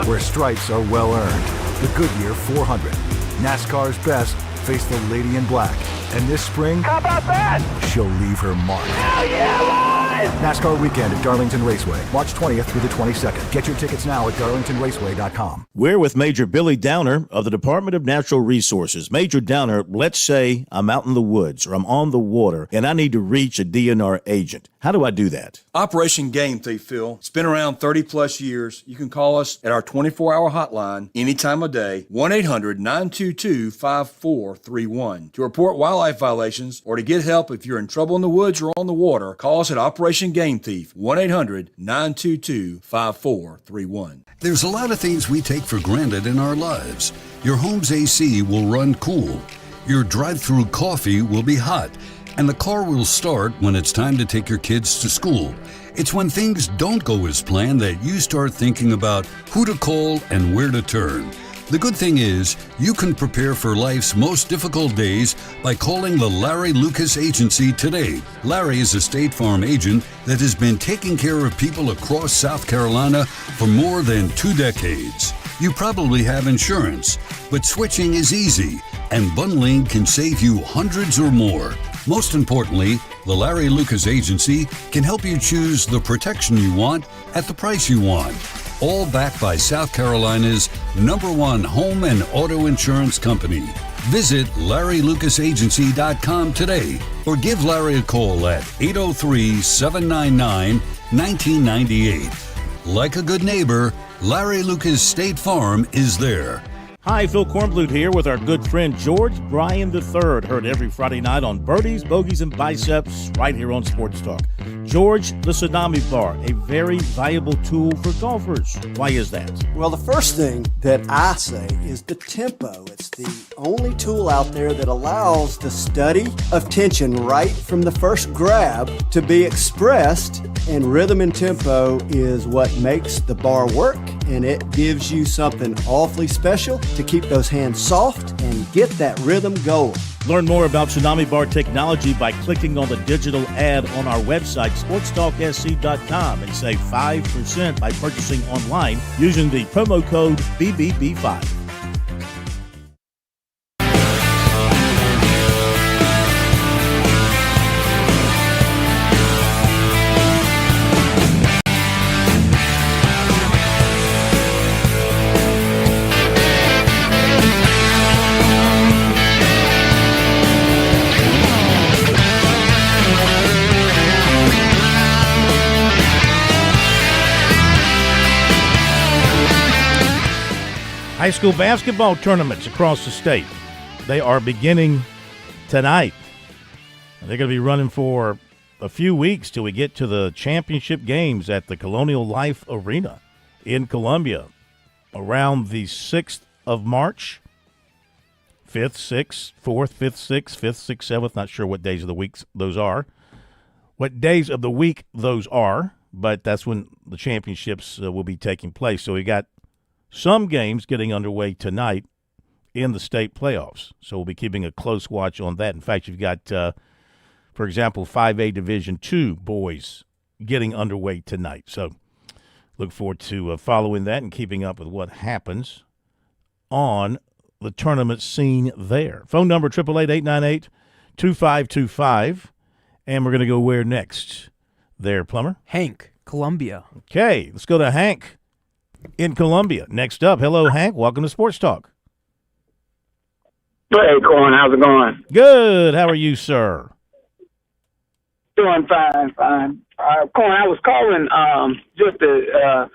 where stripes are well earned. The Goodyear 400, NASCAR's best, face the lady in black. And this spring, how about that? She'll leave her mark. Hell yeah, boys! NASCAR weekend at Darlington Raceway, March 20th through the 22nd. Get your tickets now at darlingtonraceway.com. We're with Major Billy Downer of the Department of Natural Resources. Major Downer, let's say I'm out in the woods or I'm on the water and I need to reach a DNR agent. How do I do that? Operation Game Thief, Phil. It's been around 30-plus years. You can call us at our 24-hour hotline any time of day, 1-800-922-5431. To report wildlife violations or to get help if you're in trouble in the woods or on the water, call us at Operation Game Thief, 1-800-922-5431. There's a lot of things we take for granted in our lives. your home's AC will run cool, your drive-through coffee will be hot, and the car will start when it's time to take your kids to school. It's when things don't go as planned that you start thinking about who to call and where to turn. The good thing is, you can prepare for life's most difficult days by calling the Larry Lucas Agency today. Larry is a State Farm agent that has been taking care of people across South Carolina for more than 2 decades. You probably have insurance, but switching is easy, and bundling can save you hundreds or more. Most importantly, the Larry Lucas Agency can help you choose the protection you want at the price you want. All backed by South Carolina's #1 home and auto insurance company. Visit LarryLucasAgency.com today or give Larry a call at 803-799-1998. Like a good neighbor, Larry Lucas State Farm is there. Hi, Phil Kornblut here with our good friend George Bryan III. Heard every Friday night on Birdies, Bogeys, and Biceps right here on Sports Talk. George, the Tsunami Bar, a very valuable tool for golfers. Why is that? Well, the first thing that I say is the tempo. It's the only tool out there that allows the study of tension right from the first grab to be expressed, and rhythm and tempo is what makes the bar work, and it gives you something awfully special to keep those hands soft and get that rhythm going. Learn more about Tsunami Bar technology by clicking on the digital ad on our website, SportsTalkSC.com, and save 5% by purchasing online using the promo code BBB5. High school basketball tournaments across the state. They are beginning tonight. They're going to be running for a few weeks till we get to the championship games at the Colonial Life Arena in Columbia around the 6th of March. 5th, 6th, 4th, 5th, 6th, 5th, 6th, 7th. Not sure what days of the week those are. What days of the week those are, but that's when the championships will be taking place. So we got some games getting underway tonight in the state playoffs. So we'll be keeping a close watch on that. In fact, you've got, for example, 5A Division II boys getting underway tonight. So look forward to following that and keeping up with what happens on the tournament scene there. Phone number 888-898-2525. And we're going to go where next? There, Plummer? Hank, Columbia. Okay, let's go to Hank in Columbia. Next up, hello, Hank. Welcome to Sports Talk. Hey, Corn. How's it going? Good. How are you, sir? Doing fine. Corn, I was calling just to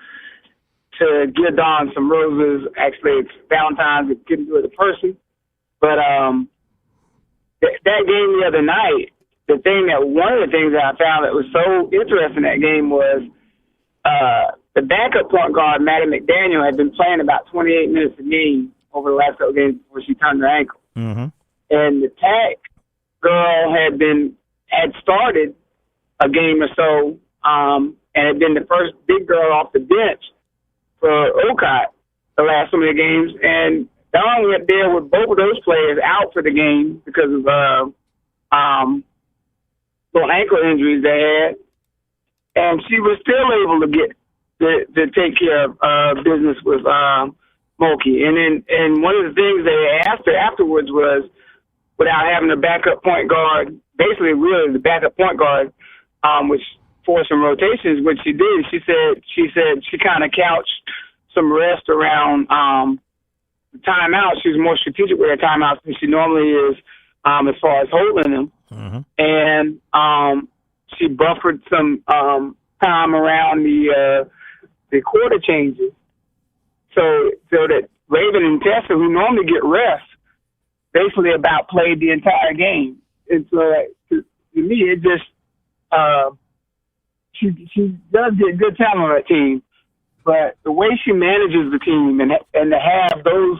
give Don some roses. Actually, it's Valentine's. It couldn't do it in person. But that game the other night, one of the things that I found that was so interesting in that game was the backup point guard, Maddie McDaniel, had been playing about 28 minutes a game over the last couple games before she turned her ankle. Mm-hmm. And the tech girl had started a game or so, and had been the first big girl off the bench for Okot the last so many games. And Don went there with both of those players out for the game because of little ankle injuries they had. And she was still able to get to take care of business with Mulkey. And one of the things they asked her afterwards was, without having a backup point guard, basically really the backup point guard, which forced some rotations, what she did, she said she kind of couched some rest around the timeouts. She was more strategic with her timeouts than she normally is as far as holding them. Mm-hmm. And she buffered some time around the quarter changes, so that Raven and Tessa, who normally get rest, basically about played the entire game. And so to me, it just she does get good talent on that team, but the way she manages the team and to have those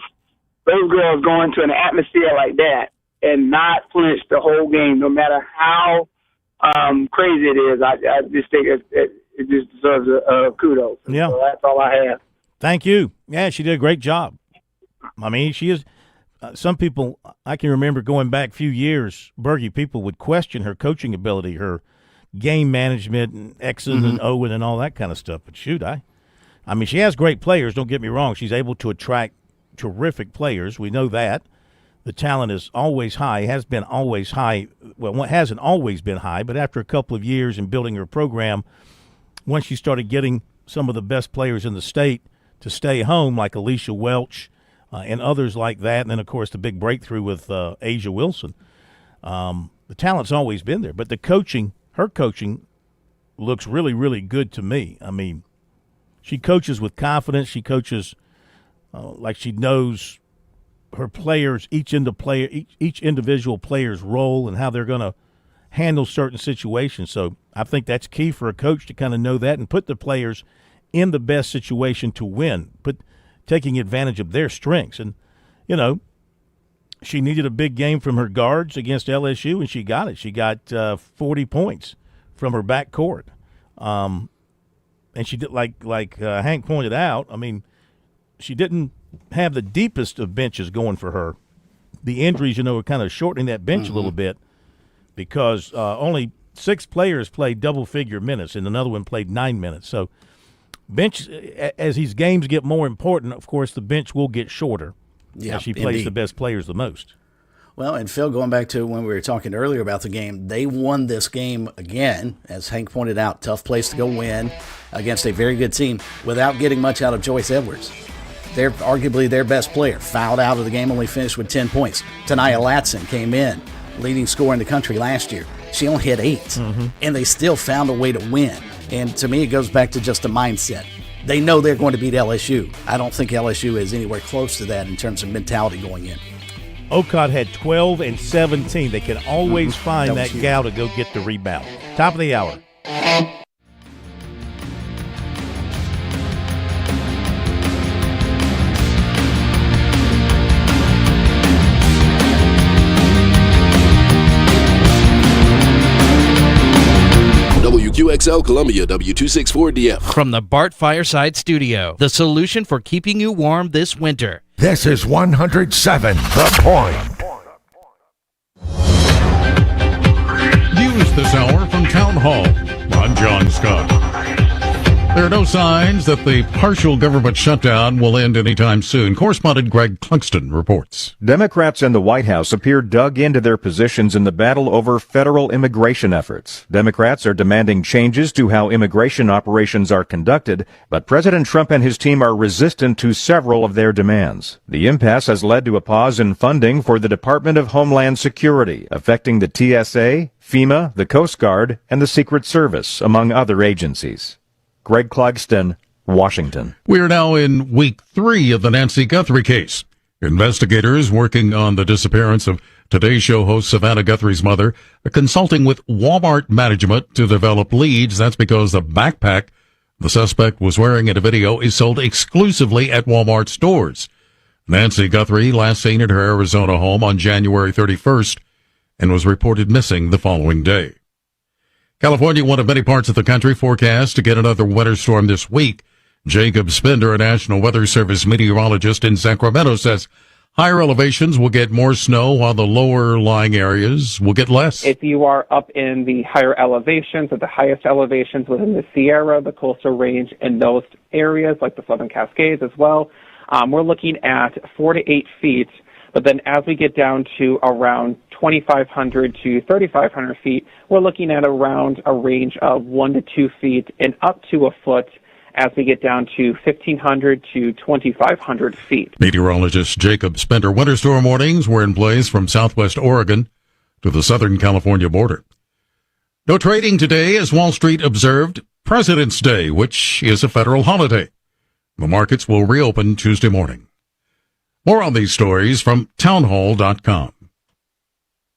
those girls go into an atmosphere like that and not flinch the whole game, no matter how crazy it is. I just think it just deserves a kudos. Yeah. So that's all I have. Thank you. Yeah, she did a great job. I mean, she is. Some people, I can remember going back a few years, Bergie, people would question her coaching ability, her game management, and X's and O's and all that kind of stuff. But shoot, I mean, she has great players. Don't get me wrong. She's able to attract terrific players. We know that. The talent is always high, has been always high. Well, it hasn't always been high, but after a couple of years in building her program, once she started getting some of the best players in the state to stay home, like Alicia Welch and others like that, and then, of course, the big breakthrough with Asia Wilson, the talent's always been there. But the coaching, her coaching, looks really, really good to me. I mean, she coaches with confidence. She coaches like she knows her players, each individual player's role and how they're going to handle certain situations. So I think that's key for a coach to kind of know that and put the players in the best situation to win, taking advantage of their strengths. And, you know, she needed a big game from her guards against LSU, and she got it. She got 40 points from her backcourt. And she did, like Hank pointed out, I mean, she didn't have the deepest of benches going for her. The injuries, are kind of shortening that bench a little bit because only 6 players played double-figure minutes, and another one played 9 minutes. So bench, as these games get more important, of course, the bench will get shorter as she plays the best players the most. Well, and Phil, going back to when we were talking earlier about the game, they won this game again, as Hank pointed out, tough place to go win against a very good team without getting much out of Joyce Edwards. They're arguably their best player. Fouled out of the game, only finished with 10 points. Tanaya Latson came in, leading scorer in the country last year. She only hit 8, and they still found a way to win. And to me, it goes back to just a mindset. They know they're going to beat LSU. I don't think LSU is anywhere close to that in terms of mentality going in. Ocott had 12 and 17. They can always find that gal to go get the rebound. Top of the hour. WQXL Columbia, W264DF. From the Bart Fireside Studio, the solution for keeping you warm this winter. This is 107 The Point. News this hour from Town Hall. I'm John Scott. There are no signs that the partial government shutdown will end anytime soon. Correspondent Greg Clugston reports. Democrats in the White House appear dug into their positions in the battle over federal immigration efforts. Democrats are demanding changes to how immigration operations are conducted, but President Trump and his team are resistant to several of their demands. The impasse has led to a pause in funding for the Department of Homeland Security, affecting the TSA, FEMA, the Coast Guard, and the Secret Service, among other agencies. Greg Clugston, Washington. We are now in week 3 of the Nancy Guthrie case. Investigators working on the disappearance of Today Show host Savannah Guthrie's mother are consulting with Walmart management to develop leads. That's because the backpack the suspect was wearing in a video is sold exclusively at Walmart stores. Nancy Guthrie last seen at her Arizona home on January 31st and was reported missing the following day. California, one of many parts of the country forecast to get another winter storm this week. Jacob Spender, a National Weather Service meteorologist in Sacramento, says higher elevations will get more snow while the lower-lying areas will get less. If you are up in the higher elevations or the highest elevations within the Sierra, the coastal range, and those areas like the Southern Cascades as well, we're looking at 4 to 8 feet. But then as we get down to around 2,500 to 3,500 feet, we're looking at around a range of 1 to 2 feet and up to a foot as we get down to 1,500 to 2,500 feet. Meteorologist Jacob Spender. Winter storm warnings were in place from southwest Oregon to the southern California border. No trading today as Wall Street observed President's Day, which is a federal holiday. The markets will reopen Tuesday morning. More on these stories from townhall.com.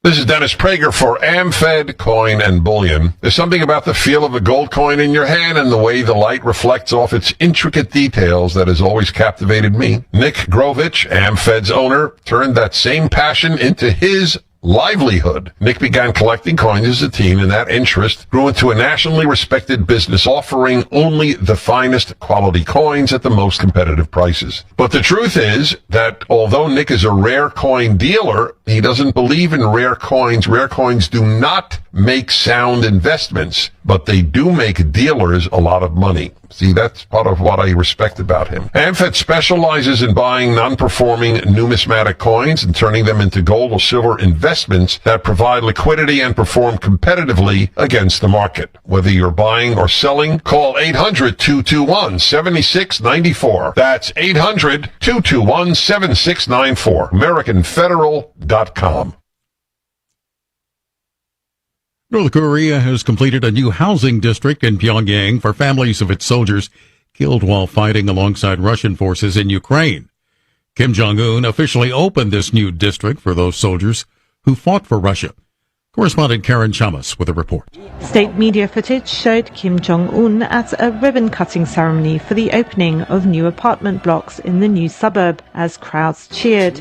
This is Dennis Prager for AmFed Coin and Bullion. There's something about the feel of a gold coin in your hand and the way the light reflects off its intricate details that has always captivated me. Nick Grovich, AmFed's owner, turned that same passion into his livelihood. Nick began collecting coins as a teen, and that interest grew into a nationally respected business offering only the finest quality coins at the most competitive prices. But the truth is that although Nick is a rare coin dealer, he doesn't believe in rare coins. Rare coins do not make sound investments, but they do make dealers a lot of money. See, that's part of what I respect about him. AmFed specializes in buying non-performing numismatic coins and turning them into gold or silver investments that provide liquidity and perform competitively against the market. Whether you're buying or selling, call 800-221-7694. That's 800-221-7694. AmericanFederal.com. North Korea has completed a new housing district in Pyongyang for families of its soldiers killed while fighting alongside Russian forces in Ukraine. Kim Jong-un officially opened this new district for those soldiers who fought for Russia. Correspondent Karen Chamas with a report. State media footage showed Kim Jong-un at a ribbon-cutting ceremony for the opening of new apartment blocks in the new suburb as crowds cheered.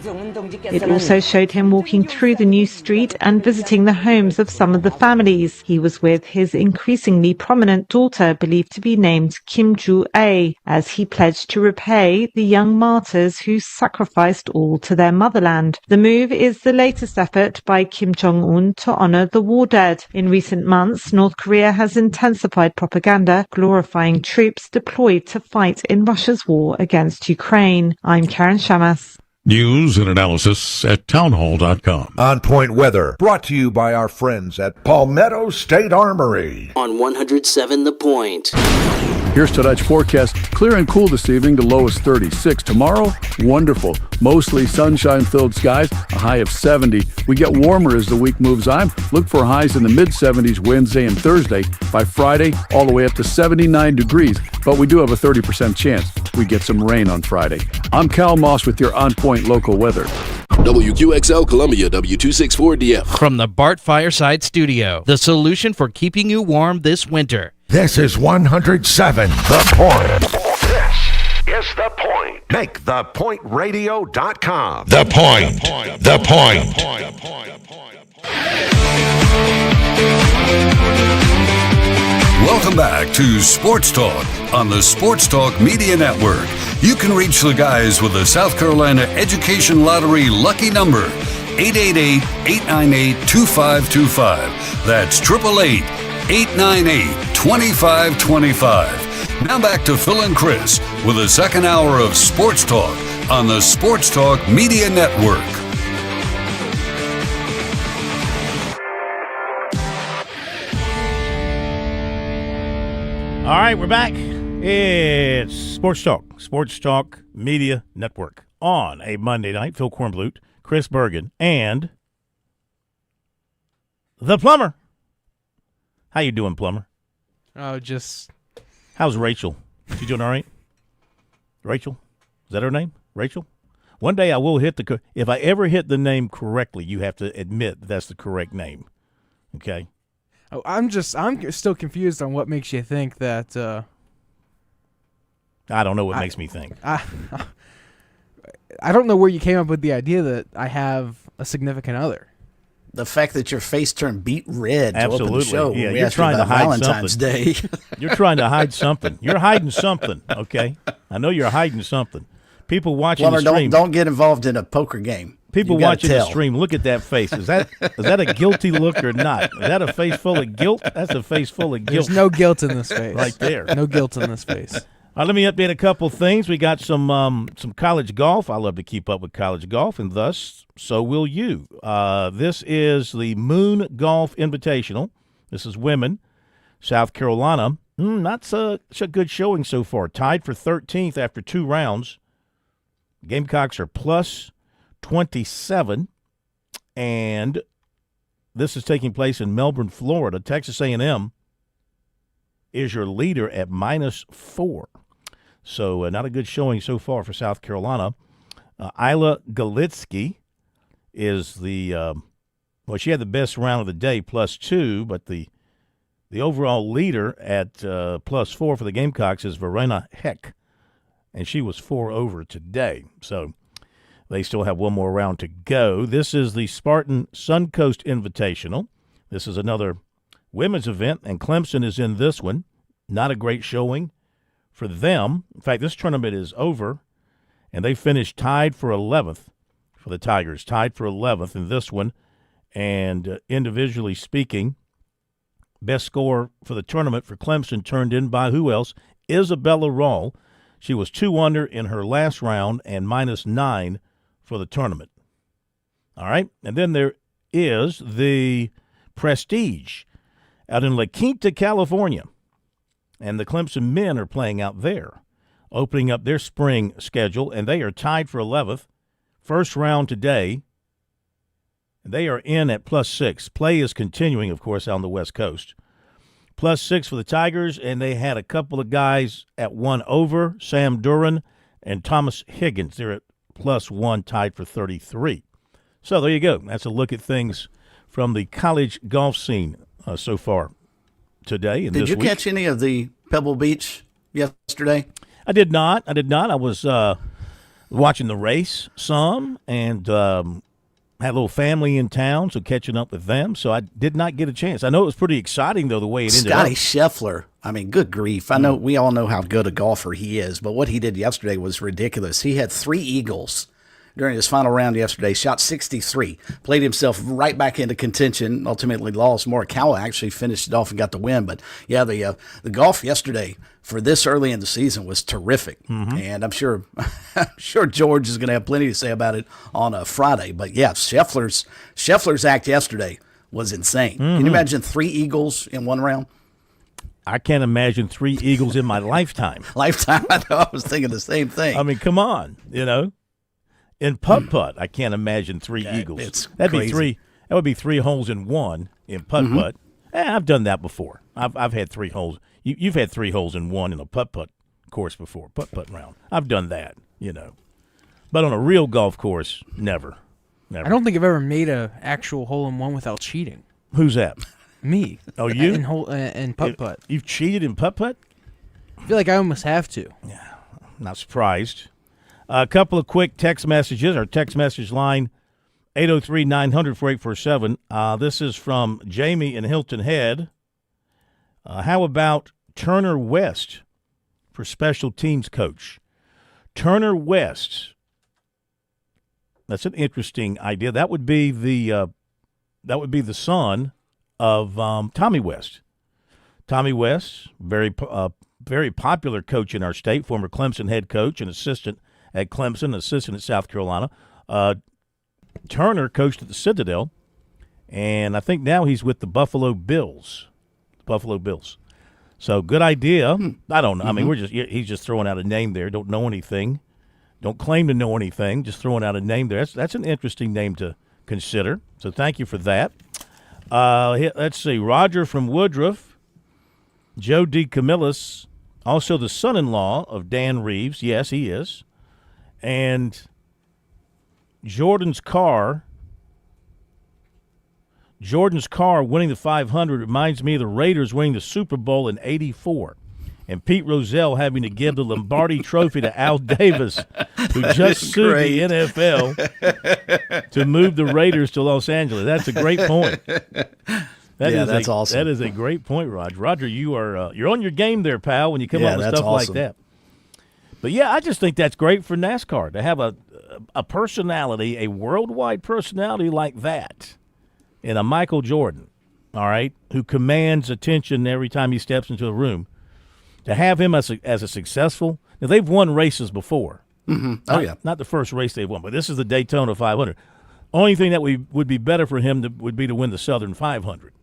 It also showed him walking through the new street and visiting the homes of some of the families. He was with his increasingly prominent daughter, believed to be named Kim Joo-ae, as he pledged to repay the young martyrs who sacrificed all to their motherland. The move is the latest effort by Kim Jong-un to honor the war dead. In recent months, North Korea has intensified propaganda glorifying troops deployed to fight in Russia's war against Ukraine. I'm Karen Shamas. News and analysis at townhall.com. On Point Weather, brought to you by our friends at Palmetto State Armory. On 107 The Point. Here's tonight's forecast. Clear and cool this evening, the low is 36. Tomorrow, wonderful. Mostly sunshine-filled skies, a high of 70. We get warmer as the week moves on. Look for highs in the mid-70s Wednesday and Thursday. By Friday, all the way up to 79 degrees. But we do have a 30% chance we get some rain on Friday. I'm Cal Moss with your On Point local weather. WQXL Columbia, W264DF. From the Bart Fireside Studio, the solution for keeping you warm this winter. This is 107 The Point. This is The Point. Make thepointradio.com. The Point. The Point. Welcome back to Sports Talk on the Sports Talk Media Network. You can reach the guys with the South Carolina Education Lottery lucky number, 888-898-2525. That's 888-898-2525. Now back to Phil and Chris with the second hour of Sports Talk on the Sports Talk Media Network. All right, we're back. It's Sports Talk Media Network on a Monday night. Phil Kornblut, Chris Bergen, and the Plumber. How you doing, Plumber? Oh, just... How's Rachel? She doing all right? Rachel? Is that her name? Rachel? One day I will hit the... If I ever hit the name correctly, you have to admit that's the correct name. Okay? Oh, I'm still confused on what makes you think that... I don't know what makes me think. I don't know where you came up with the idea that I have a significant other. The fact that your face turned beet red to Absolutely. open the show. Yeah, you're trying to hide Valentine's something. Day. You're trying to hide something. You're hiding something, okay? I know you're hiding something. People watching the stream. Don't get involved in a poker game. People watching the stream, look at that face. Is that a guilty look or not? Is that a face full of guilt? That's a face full of guilt. There's no guilt in this face. Right there. No guilt in this face. Let me update a couple things. We got some college golf. I love to keep up with college golf, and thus, so will you. This is the Moon Golf Invitational. This is women. South Carolina. Not such a good showing so far. Tied for 13th after 2 rounds. Gamecocks are plus 27, and this is taking place in Melbourne, Florida. Texas A&M is your leader at -4. So not a good showing so far for South Carolina. Isla Galitsky is the Well, she had the best round of the day, +2, but the overall leader at +4 for the Gamecocks is Verena Heck, and she was 4 over today. So they still have one more round to go. This is the Spartan Suncoast Invitational. This is another women's event, and Clemson is in this one. Not a great showing for them. In fact, this tournament is over, and they finished tied for 11th for the Tigers, tied for 11th in this one. And individually speaking, best score for the tournament for Clemson turned in by who else? Isabella Rawl. She was 2 under in her last round and -9 for the tournament. All right, and then there is the Prestige out in La Quinta, California. And the Clemson men are playing out there, opening up their spring schedule, and they are tied for 11th. First round today. They are in at +6. Play is continuing, of course, on the West Coast. +6 for the Tigers, and they had a couple of guys at 1 over, Sam Duran and Thomas Higgins. They're at +1, tied for 33. So there you go. That's a look at things from the college golf scene so far today and this week. Did you catch any of the Pebble Beach yesterday? I did not. I was watching the race some and had a little family in town, so catching up with them. So I did not get a chance. I know it was pretty exciting, though, the way it ended up. Scotty Scheffler, I mean, good grief. I know we all know how good a golfer he is, but what he did yesterday was ridiculous. He had 3 eagles during his final round yesterday, shot 63, played himself right back into contention, ultimately lost. Morikawa actually finished it off and got the win. But, yeah, the golf yesterday for this early in the season was terrific. And I'm sure George is going to have plenty to say about it on a Friday. But, yeah, Scheffler's act yesterday was insane. Can you imagine 3 eagles in one round? I can't imagine 3 eagles in my lifetime. I know. I was thinking the same thing. I mean, come on, In putt-putt, I can't imagine 3 eagles. That'd crazy. be 3. That would be 3 holes in one in putt-putt. I've done that before. I've had 3 holes. You've had 3 holes in one in a putt-putt course before, putt-putt round. I've done that, But on a real golf course, never. I don't think I've ever made a actual hole-in-one without cheating. Who's that? Me. Oh, you? In putt-putt. You've cheated in putt-putt? I feel like I almost have to. Yeah, not surprised. A couple of quick text messages. Our text message line, 803-900-4847. This is from Jamie in Hilton Head. How about Turner West for special teams coach? Turner West. That's an interesting idea. That would be the son of Tommy West. Tommy West, very popular coach in our state, former Clemson head coach and assistant at Clemson, assistant at South Carolina. Turner coached at the Citadel, and I think now he's with the Buffalo Bills. So good idea. I don't know. I mean, he's just throwing out a name there. Don't know anything. Don't claim to know anything. Just throwing out a name there. That's an interesting name to consider. So thank you for that. Let's see. Roger from Woodruff. Joe D. Camillus, also the son-in-law of Dan Reeves. Yes, he is. And Jordan's car winning the 500 reminds me of the Raiders winning the Super Bowl in '84, and Pete Rozelle having to give the Lombardi Trophy to Al Davis, who just sued the NFL to move the Raiders to Los Angeles. That's a great point. That's awesome. That is a great point, Roger. Roger, you're on your game there, pal, when you come up with stuff like that. But, yeah, I just think that's great for NASCAR to have a personality, a worldwide personality like that in a Michael Jordan, all right, who commands attention every time he steps into a room. To have him as a successful – now, they've won races before. Not the first race they've won, but this is the Daytona 500. Only thing that would be better for him would be to win the Southern 500,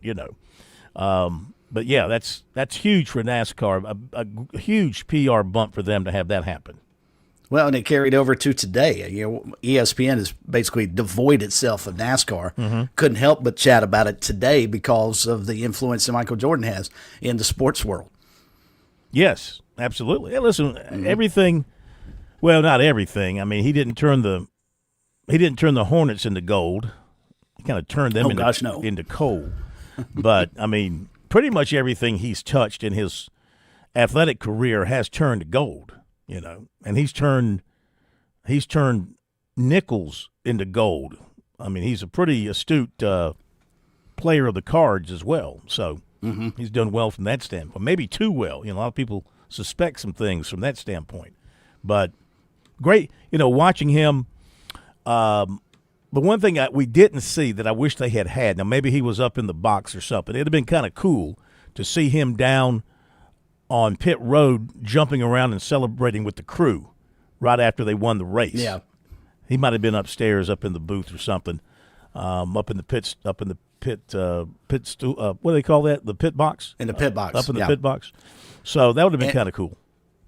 But, yeah, that's huge for NASCAR, a huge PR bump for them to have that happen. Well, and it carried over to today. ESPN has basically devoid itself of NASCAR. Couldn't help but chat about it today because of the influence that Michael Jordan has in the sports world. Yes, absolutely. Hey, listen, everything – well, not everything. I mean, he didn't turn the Hornets into gold. kind of turned them into coal. But, I mean, pretty much everything he's touched in his athletic career has turned to gold, you know, and he's turned nickels into gold. I mean, he's a pretty astute player of the cards as well. So he's done well from that standpoint. Maybe too well. You know, a lot of people suspect some things from that standpoint. But great, you know, watching him. The one thing we didn't see that I wish they had, now maybe he was up in the box or something. It would have been kind of cool to see him down on pit road jumping around and celebrating with the crew right after they won the race. Yeah. He might have been upstairs up in the booth or something, up in the pit, what do they call that? The pit box? In the pit box. Up in the pit box. So that would have been kind of cool.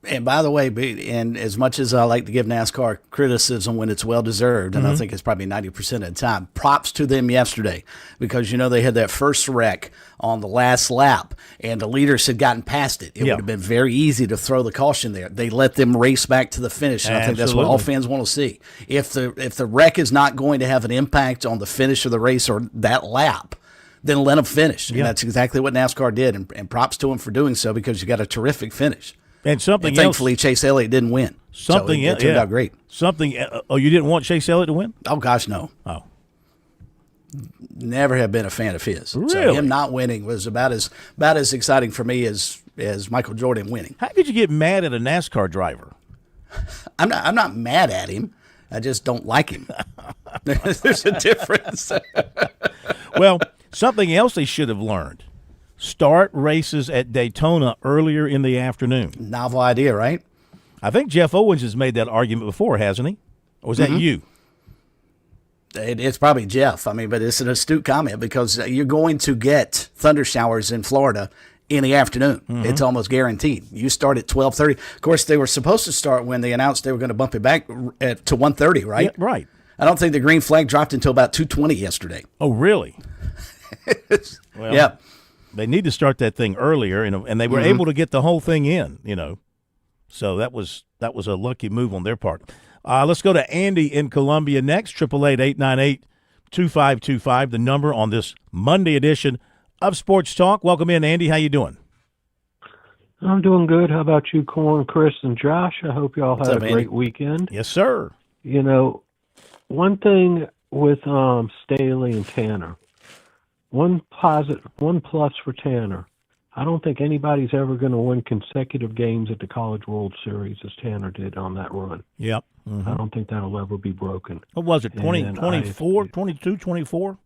And by the way, and as much as I like to give NASCAR criticism when it's well-deserved, and I think it's probably 90% of the time, props to them yesterday because, you know, they had that first wreck on the last lap, and the leaders had gotten past it. It would have been very easy to throw the caution there. They let them race back to the finish, and I think that's what all fans want to see. If the wreck is not going to have an impact on the finish of the race or that lap, then let them finish. And that's exactly what NASCAR did, and props to them for doing so because you got a terrific finish. And something thankfully, Chase Elliott didn't win. It turned out great. You didn't want Chase Elliott to win? Oh, gosh, no. Oh. Never have been a fan of his. Really? So him not winning was about as exciting for me as Michael Jordan winning. How could you get mad at a NASCAR driver? I'm not mad at him. I just don't like him. There's a difference. Well, something else they should have learned. Start races at Daytona earlier in the afternoon. Novel idea, right? I think Jeff Owens has made that argument before, hasn't he? Or was that you? It's probably Jeff. I mean, but it's an astute comment because you're going to get thunder showers in Florida in the afternoon. It's almost guaranteed. You start at 12:30. Of course, they were supposed to start when they announced they were going to bump it back to 1:30, right? Yeah, right. I don't think the green flag dropped until about 2:20 yesterday. Oh, really? Well, yeah. They need to start that thing earlier, and they were able to get the whole thing in, you know. So that was a lucky move on their part. Let's go to Andy in Columbia next. 888-898-2525, the number on this Monday edition of Sports Talk. Welcome in, Andy. How you doing? I'm doing good. How about you, Corn, Chris, and Josh? I hope you all had a great weekend. Yes, sir. You know, one thing with Staley and Tanner, one plus for Tanner. I don't think anybody's ever going to win consecutive games at the College World Series as Tanner did on that run. Yep. I don't think that'll ever be broken. What was it, 24, 22, 24?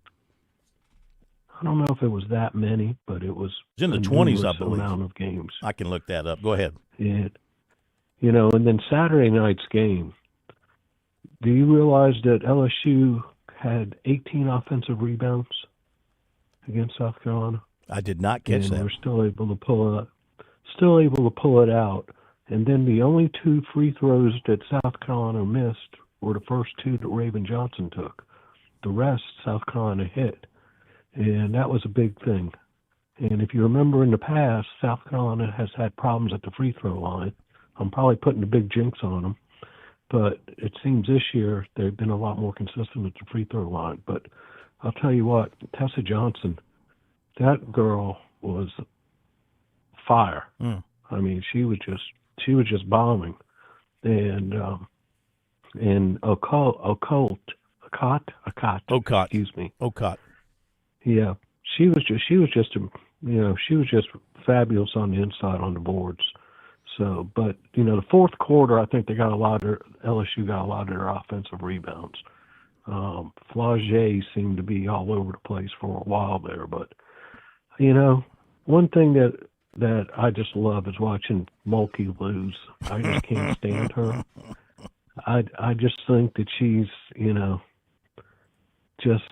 I don't know if it was that many, but it was in the 20s, I believe. Amount of games. I can look that up. Go ahead. You know, and then Saturday night's game. Do you realize that LSU had 18 offensive rebounds against South Carolina? I did not catch that. They're still able to pull it out. And then the only two free throws that South Carolina missed were the first two that Raven Johnson took. The rest South Carolina hit. And that was a big thing. And if you remember in the past, South Carolina has had problems at the free throw line. I'm probably putting a big jinx on them. But it seems this year they've been a lot more consistent at the free throw line. But I'll tell you what, Tessa Johnson, that girl was fire. I mean, she was just bombing. And Ocott. Excuse me. Ocott. Yeah, she was just fabulous on the inside on the boards. So, but the fourth quarter, I think LSU got a lot of their offensive rebounds. Flaugier seemed to be all over the place for a while there, but one thing that I just love is watching Mulkey lose. I just can't stand her. I just think that she's just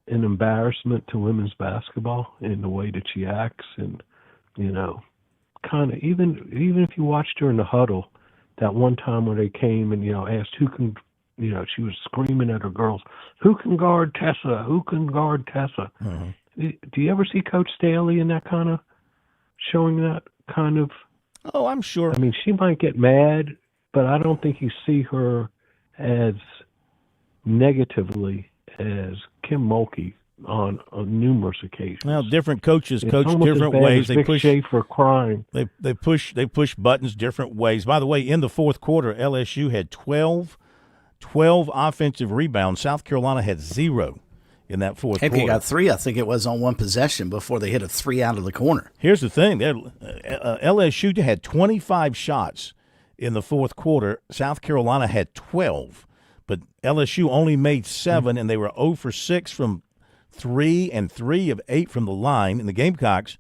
an embarrassment to women's basketball in the way that she acts, and kind of even if you watched her in the huddle that one time when they came and asked who can, she was screaming at her girls, who can guard Tessa, who can guard Tessa. Do you ever see Coach Staley in that kind of showing that kind of? Oh, I'm sure. I mean, she might get mad, but I don't think you see her as negatively as Kim Mulkey on numerous occasions. Well, different coaches It's coach almost as different bad ways. as They Vic push Schaefer crying. They push buttons different ways. By the way, in the fourth quarter, LSU had 12 offensive rebounds. South Carolina had 0 in that fourth quarter. He got 3, I think it was, on one possession before they hit a 3 out of the corner. Here's the thing. LSU had 25 shots in the fourth quarter. South Carolina had 12. But LSU only made 7, and they were 0 for 6 from 3 and 3 of 8 from the line. And the Gamecocks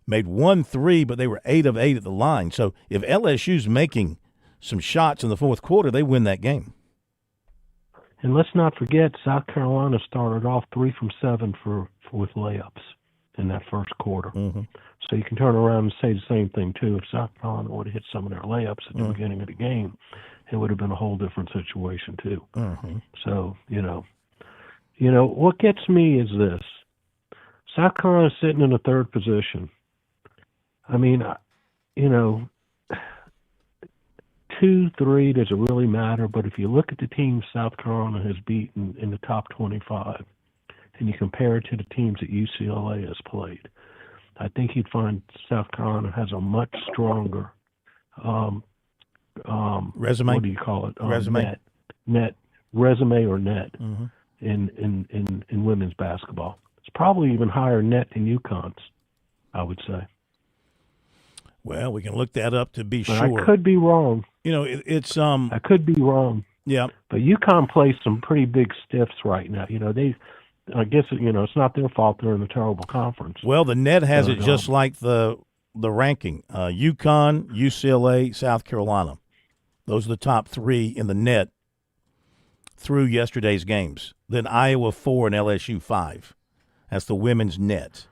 made 1 3, but they were 8 of 8 at the line. So if LSU's making some shots in the fourth quarter, they win that game. And let's not forget, South Carolina started off 3 from 7 with layups in that first quarter. Mm-hmm. So you can turn around and say the same thing, too. If South Carolina would have hit some of their layups at the beginning of the game, it would have been a whole different situation, too. Mm-hmm. So, what gets me is this. South Carolina's sitting in the third position. I mean, 2, 3, does it really matter? But if you look at the teams South Carolina has beaten in the top 25, and you compare it to the teams that UCLA has played, I think you'd find South Carolina has a much stronger resume. What do you call it? Resume. Net resume or net Mm-hmm. in women's basketball. It's probably even higher net than UConn's, I would say. Well, we can look that up to be But sure. I could be wrong. It's I could be wrong. Yeah. But UConn plays some pretty big stiffs right now. I guess it's not their fault they're in a terrible conference. Well, the net has But, it just like the ranking. UConn, UCLA, South Carolina. Those are the top 3 in the net through yesterday's games. Then Iowa 4 and LSU 5. That's the women's net.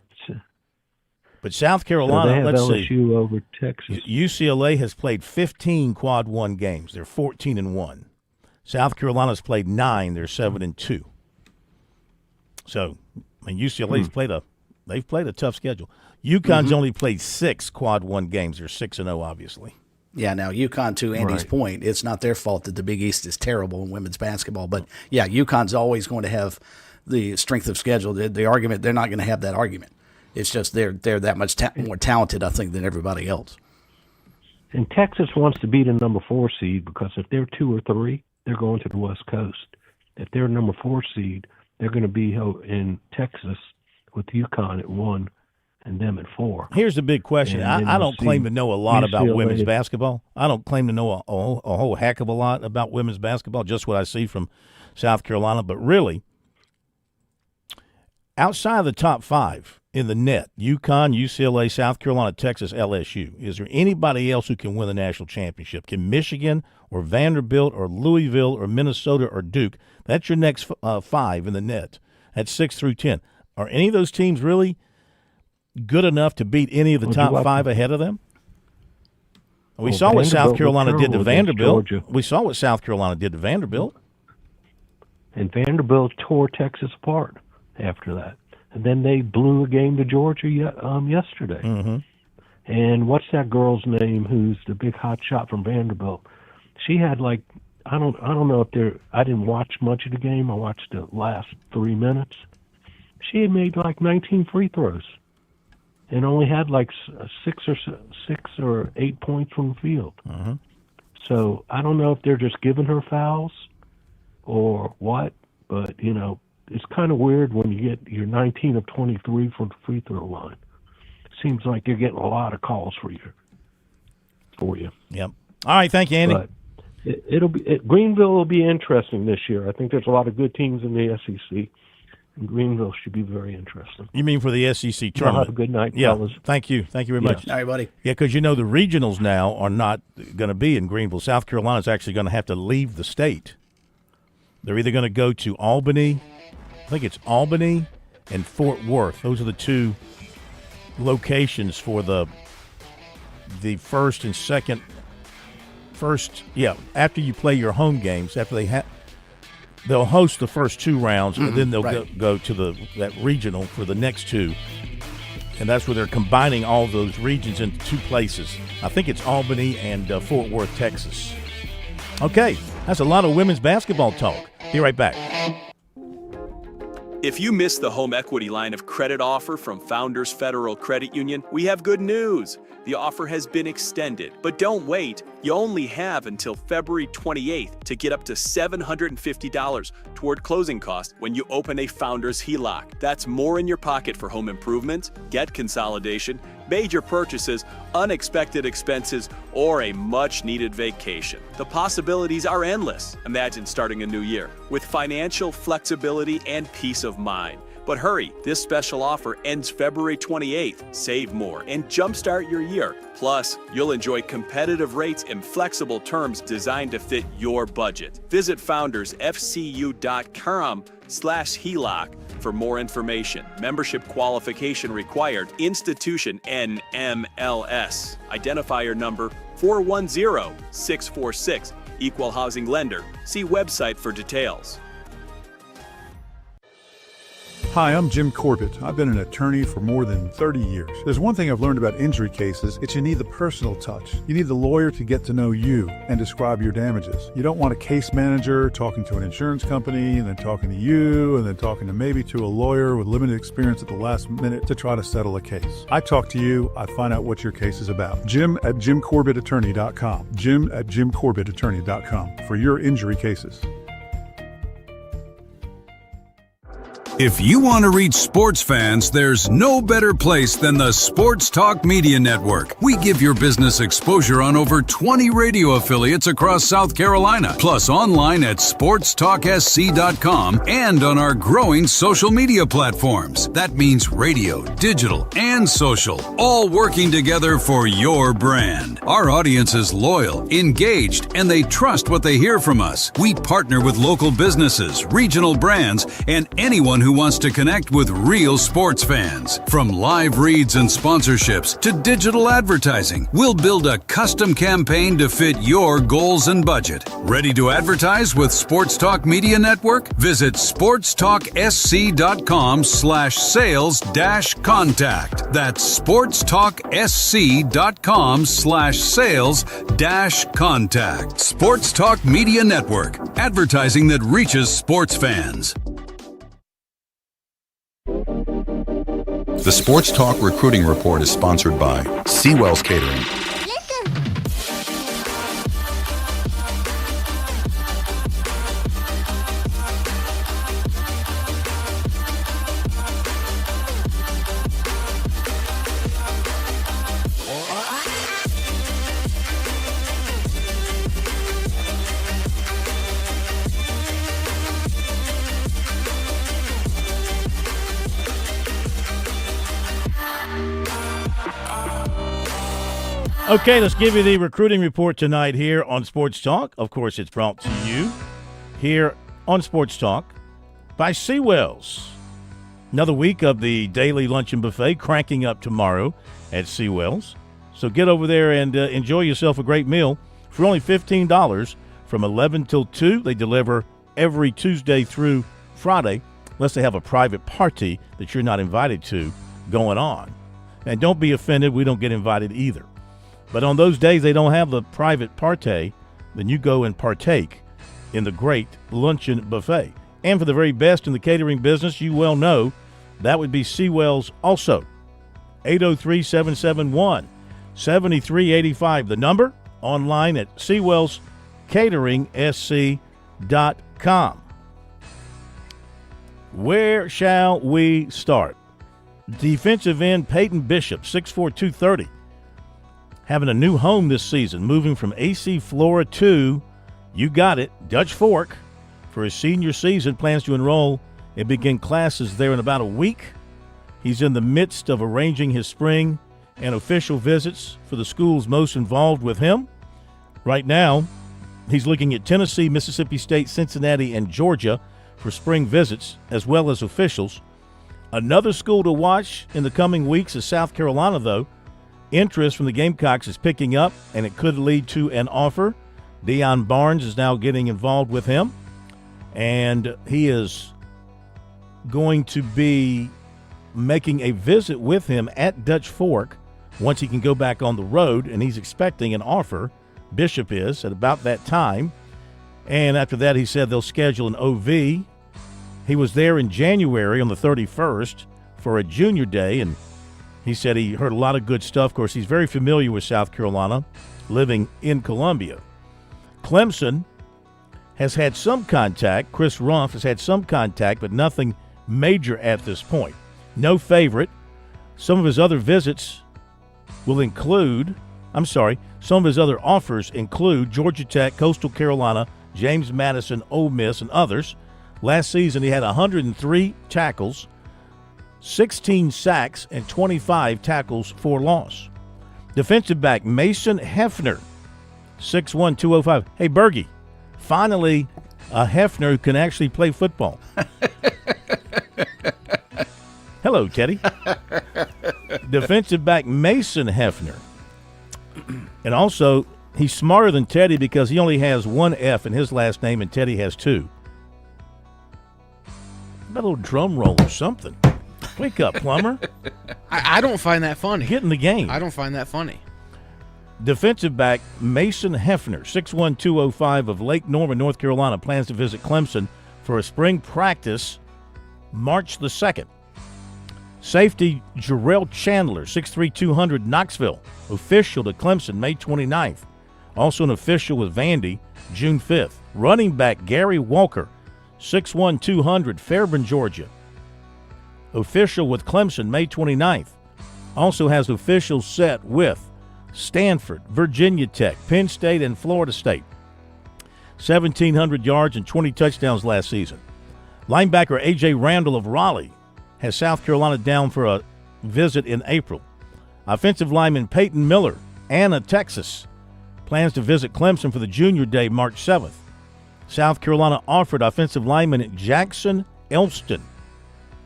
But South Carolina, so they have let's LSU see. over Texas. UCLA has played 15 quad 1 games. They're 14-1. South Carolina's played 9. They're 7-2. So, UCLA's they've played a tough schedule. UConn's only played 6 quad 1 games. They're 6-0, obviously. Yeah, now UConn, to Andy's point, it's not their fault that the Big East is terrible in women's basketball. But, yeah, UConn's always going to have the strength of schedule. The argument, they're not going to have that argument. It's just they're that much more talented, I think, than everybody else. And Texas wants to be the number 4 seed because if they're 2 or 3, they're going to the West Coast. If they're number 4 seed, they're going to be in Texas with UConn at 1 and them at 4. Here's the big question. I don't claim to know a lot about women's basketball. I don't claim to know a whole heck of a lot about women's basketball, just what I see from South Carolina. But really, outside of the top 5 in the net, UConn, UCLA, South Carolina, Texas, LSU, is there anybody else who can win the national championship? Can Michigan or Vanderbilt or Louisville or Minnesota or Duke? That's your next 5 in the net. That's 6 through 10. Are any of those teams really good enough to beat any of the top 5 ahead of them? We saw what South Carolina did to Vanderbilt. We saw what South Carolina did to Vanderbilt. And Vanderbilt tore Texas apart after that. And then they blew a game to Georgia yesterday. Mm-hmm. And what's that girl's name who's the big hot shot from Vanderbilt? She had I don't know if I didn't watch much of the game. I watched the last 3 minutes. She had made 19 free throws and only had 6 or 8 points from the field. Mm-hmm. So I don't know if they're just giving her fouls or what, but it's kind of weird when you get your 19 of 23 from the free throw line. Seems like you're getting a lot of calls for you. Yep. All right, thank you, Andy. But Greenville will be interesting this year. I think there's a lot of good teams in the SEC, and Greenville should be very interesting. You mean for the SEC tournament? Have a good night, yeah. fellas. Thank you very much. All right, buddy. Yeah, because the regionals now are not going to be in Greenville. South Carolina's actually going to have to leave the state. They're either going to go to Albany. I think it's Albany and Fort Worth. Those are the 2 locations for the first and second. After you play your home games, after they'll host the first 2 rounds, and then they'll go to that regional for the next 2. And that's where they're combining all those regions into 2 places. I think it's Albany and Fort Worth, Texas. Okay, that's a lot of women's basketball talk. Be right back. If you missed the home equity line of credit offer from Founders Federal Credit Union, we have good news. The offer has been extended, but don't wait. You only have until February 28th to get up to $750 toward closing costs when you open a Founders HELOC. That's more in your pocket for home improvement, debt consolidation, major purchases, unexpected expenses, or a much-needed vacation. The possibilities are endless. Imagine starting a new year with financial flexibility and peace of mind. But hurry, this special offer ends February 28th. Save more and jumpstart your year. Plus, you'll enjoy competitive rates and flexible terms designed to fit your budget. Visit foundersfcu.com/HELOC for more information. Membership qualification required. Institution NMLS. Identifier number 410646. Equal housing lender. See website for details. Hi, I'm Jim Corbett. I've been an attorney for more than 30 years. There's one thing I've learned about injury cases. It's you need the personal touch. You need the lawyer to get to know you and describe your damages. You don't want a case manager talking to an insurance company and then talking to you and then talking to maybe to a lawyer with limited experience at the last minute to try to settle a case. I talk to you, I find out what your case is about. Jim@JimCorbettAttorney.com. Jim@JimCorbettAttorney.com for your injury cases. If you want to reach sports fans, there's no better place than the Sports Talk Media Network. We give your business exposure on over 20 radio affiliates across South Carolina, plus online at SportsTalkSC.com and on our growing social media platforms. That means radio, digital, and social, all working together for your brand. Our audience is loyal, engaged, and they trust what they hear from us. We partner with local businesses, regional brands, and anyone who wants to connect with real sports fans. From live reads and sponsorships to digital advertising, we'll build a custom campaign to fit your goals and budget. Ready to advertise with Sports Talk Media Network? Visit sportstalksc.com/sales-contact. That's sportstalksc.com/sales-contact. Sports Talk Media Network. Advertising that reaches sports fans. The Sports Talk Recruiting Report is sponsored by Seawell's Catering. Okay, let's give you the recruiting report tonight here on Sports Talk. Of course, it's brought to you here on Sports Talk by Seawells. Another week of the daily luncheon buffet cranking up tomorrow at Seawells. So get over there and enjoy yourself a great meal for only $15 from 11 till 2. They deliver every Tuesday through Friday, unless they have a private party that you're not invited to going on. And don't be offended, we don't get invited either. But on those days they don't have the private party, then you go and partake in the great luncheon buffet. And for the very best in the catering business, you well know that would be Seawells also. 803-771-7385. The number online at SeawellsCateringSC.com. Where shall we start? Defensive end Peyton Bishop, 6'4", 230. Having a new home this season, moving from AC Flora to, you got it, Dutch Fork for his senior season. Plans to enroll and begin classes there in about a week. He's in the midst of arranging his spring and official visits for the schools most involved with him. Right now, he's looking at Tennessee, Mississippi State, Cincinnati, and Georgia for spring visits, as well as officials. Another school to watch in the coming weeks is South Carolina, though. Interest from the Gamecocks is picking up, and it could lead to an offer. Deion Barnes is now getting involved with him, and he is going to be making a visit with him at Dutch Fork once he can go back on the road, and he's expecting an offer. Bishop is at about that time. And after that, he said they'll schedule an OV He was there in January on the 31st for a junior day, and he said he heard a lot of good stuff. Of course, he's very familiar with South Carolina, living in Columbia. Clemson has had some contact. Chris Rumph has had some contact, but nothing major at this point. No favorite. Some of his other visits will include, some of his other offers include Georgia Tech, Coastal Carolina, James Madison, Ole Miss, and others. Last season, he had 103 tackles, 16 sacks, and 25 tackles for loss. Defensive back Mason Hefner, 6'1", 205. Hey, Bergie, finally a Hefner who can actually play football. Hello, Teddy. Defensive back Mason Hefner. And also, he's smarter than Teddy because he only has one F in his last name and Teddy has two. About a little drum roll or something. Wake up, plumber. I don't find that funny. Get in the game. I don't find that funny. Defensive back Mason Hefner, 6'1", 205 of Lake Norman, North Carolina, plans to visit Clemson for a spring practice March the 2nd. Safety Jarrell Chandler, 6'3", 200, Knoxville, official to Clemson May 29th. Also an official with Vandy June 5th. Running back Gary Walker, 6'1", 200, Fairburn, Georgia, official with Clemson May 29th. Also has officials set with Stanford, Virginia Tech, Penn State, and Florida State. 1,700 yards and 20 touchdowns last season. Linebacker A.J. Randall of Raleigh has South Carolina down for a visit in April. Offensive lineman Peyton Miller, Anna, Texas, plans to visit Clemson for the junior day March 7th. South Carolina offered offensive lineman Jackson Elston,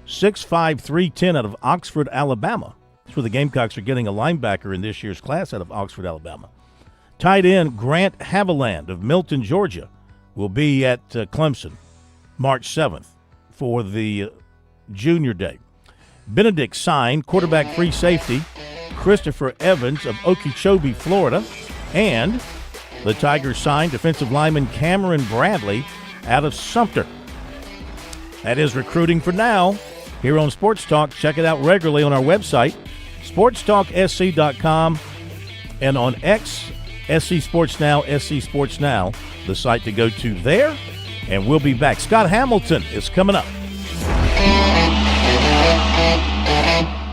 6'5", 310 out of Oxford, Alabama. That's where the Gamecocks are getting a linebacker in this year's class out of Oxford, Alabama. Tight end Grant Haviland of Milton, Georgia, will be at Clemson March 7th for the junior day. Benedict signed quarterback free safety Christopher Evans of Okeechobee, Florida, and the Tigers signed defensive lineman Cameron Bradley out of Sumter. That is recruiting for now here on Sports Talk. Check it out regularly on our website, SportsTalkSC.com, and on X, SC Sports Now, SC Sports Now, the site to go to there. And we'll be back. Scott Hamilton is coming up.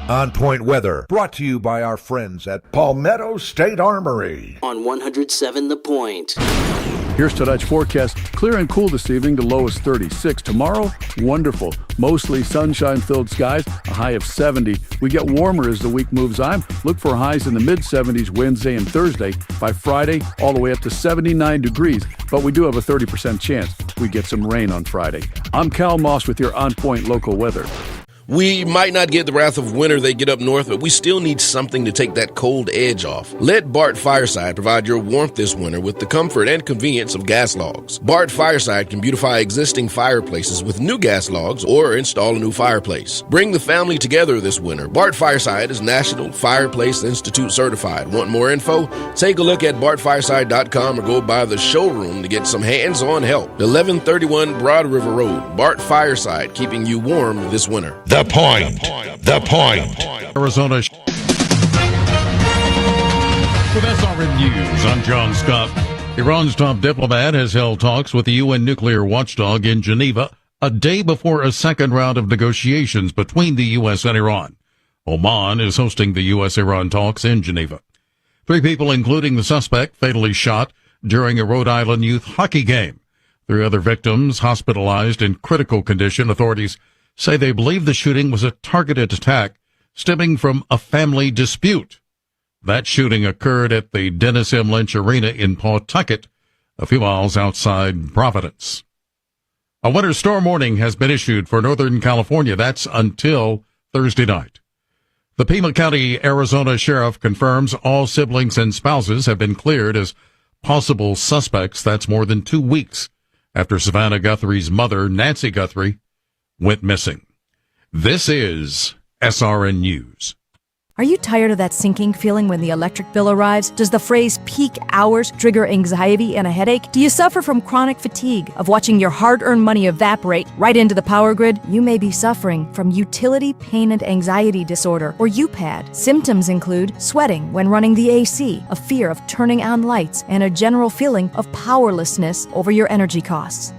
On Point Weather, brought to you by our friends at Palmetto State Armory. On 107 The Point. Here's tonight's forecast. Clear and cool this evening, the low is 36. Tomorrow, wonderful. Mostly sunshine-filled skies, a high of 70. We get warmer as the week moves on. Look for highs in the mid-70s Wednesday and Thursday. By Friday, all the way up to 79 degrees. But we do have a 30% chance we get some rain on Friday. I'm Cal Moss with your On Point local weather. We might not get the wrath of winter they get up north, but we still need something to take that cold edge off. Let Bart Fireside provide your warmth this winter with the comfort and convenience of gas logs. Bart Fireside can beautify existing fireplaces with new gas logs or install a new fireplace. Bring the family together this winter. Bart Fireside is National Fireplace Institute certified. Want more info? Take a look at bartfireside.com or go by the showroom to get some hands-on help. 1131 Broad River Road. Bart Fireside, keeping you warm this winter. The Point. The Point. Arizona. With SRN News, I'm John Scott. Iran's top diplomat has held talks with the UN nuclear watchdog in Geneva a day before a second round of negotiations between the U.S. and Iran. Oman is hosting the U.S.-Iran talks in Geneva. 3 people, including the suspect, fatally shot during a Rhode Island youth hockey game. 3 other victims hospitalized in critical condition. Authorities say they believe the shooting was a targeted attack stemming from a family dispute. That shooting occurred at the Dennis M. Lynch Arena in Pawtucket, a few miles outside Providence. A winter storm warning has been issued for Northern California. That's until Thursday night. The Pima County, Arizona Sheriff confirms all siblings and spouses have been cleared as possible suspects. That's more than 2 weeks after Savannah Guthrie's mother, Nancy Guthrie, went missing. This is SRN News. Are you tired of that sinking feeling when the electric bill arrives? Does the phrase peak hours trigger anxiety and a headache? Do you suffer from chronic fatigue of watching your hard-earned money evaporate right into the power grid? You may be suffering from utility pain and anxiety disorder, or UPAD. Symptoms include sweating when running the AC, a fear of turning on lights, and a general feeling of powerlessness over your energy costs.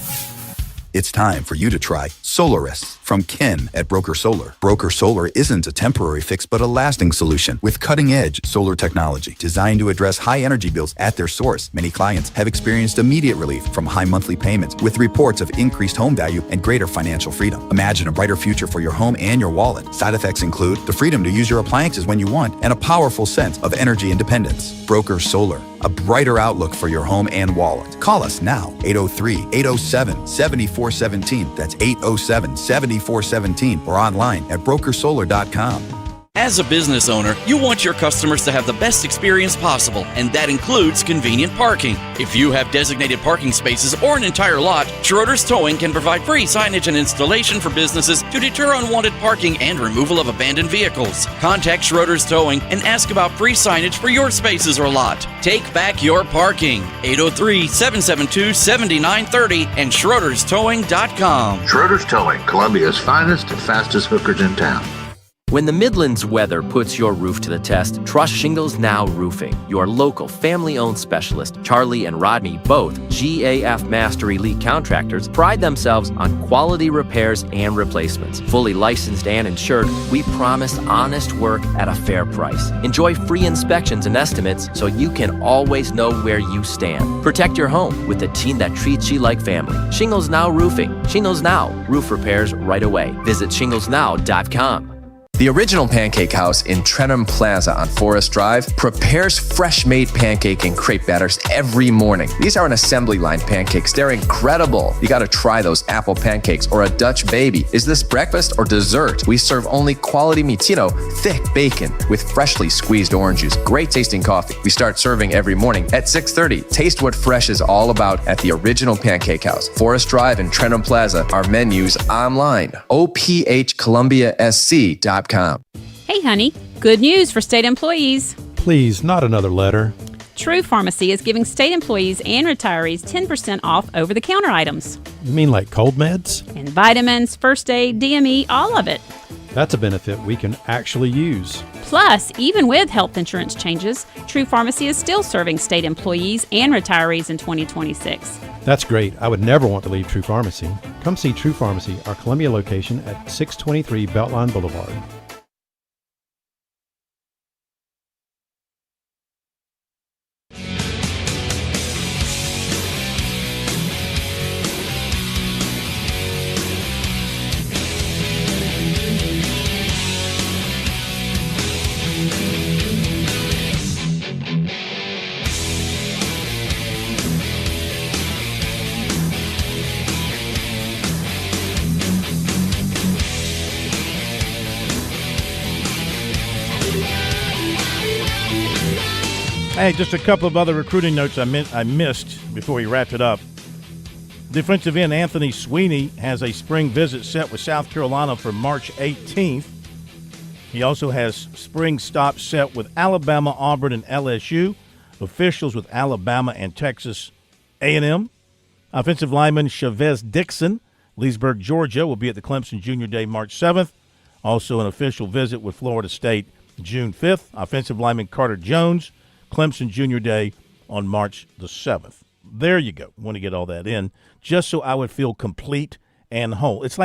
It's time for you to try Solaris from Ken at Broker Solar. Broker Solar isn't a temporary fix, but a lasting solution with cutting-edge solar technology designed to address high energy bills at their source. Many clients have experienced immediate relief from high monthly payments with reports of increased home value and greater financial freedom. Imagine a brighter future for your home and your wallet. Side effects include the freedom to use your appliances when you want and a powerful sense of energy independence. Broker Solar, a brighter outlook for your home and wallet. Call us now, 803-807-7417. That's 807-7417 or online at brokersolar.com. As a business owner, you want your customers to have the best experience possible, and that includes convenient parking. If you have designated parking spaces or an entire lot, Schroeder's Towing can provide free signage and installation for businesses to deter unwanted parking and removal of abandoned vehicles. Contact Schroeder's Towing and ask about free signage for your spaces or lot. Take back your parking. 803-772-7930 and SchroedersTowing.com. Schroeder's Towing, Columbia's finest and fastest hookers in town. When the Midlands weather puts your roof to the test, trust Shingles Now Roofing, your local family-owned specialist. Charlie and Rodney, both GAF Master Elite contractors, pride themselves on quality repairs and replacements. Fully licensed and insured, we promise honest work at a fair price. Enjoy free inspections and estimates so you can always know where you stand. Protect your home with a team that treats you like family. Shingles Now Roofing. Shingles Now. Roof repairs right away. Visit shinglesnow.com. The original Pancake House in Trenham Plaza on Forest Drive prepares fresh-made pancake and crepe batters every morning. These are an assembly line pancakes. They're incredible. You gotta try those apple pancakes or a Dutch baby. Is this breakfast or dessert? We serve only quality mitino, thick bacon with freshly squeezed orange juice. Great tasting coffee. We start serving every morning at 6:30. Taste what fresh is all about at the original Pancake House. Forest Drive in Trenham Plaza. Our menus online. OPHColumbiaSC.com. Hey, honey. Good news for state employees. Please, not another letter. True Pharmacy is giving state employees and retirees 10% off over-the-counter items. You mean like cold meds? And vitamins, first aid, DME, all of it. That's a benefit we can actually use. Plus, even with health insurance changes, True Pharmacy is still serving state employees and retirees in 2026. That's great. I would never want to leave True Pharmacy. Come see True Pharmacy, our Columbia location at 623 Beltline Boulevard. Hey, just a couple of other recruiting notes I missed before we wrapped it up. Defensive end Anthony Sweeney has a spring visit set with South Carolina for March 18th. He also has spring stops set with Alabama, Auburn, and LSU. Officials with Alabama and Texas A&M. Offensive lineman Chavez Dixon, Leesburg, Georgia, will be at the Clemson Junior Day March 7th. Also an official visit with Florida State June 5th. Offensive lineman Carter Jones, Clemson Junior Day on March the 7th. There you go. Want to get all that in just so I would feel complete and whole. It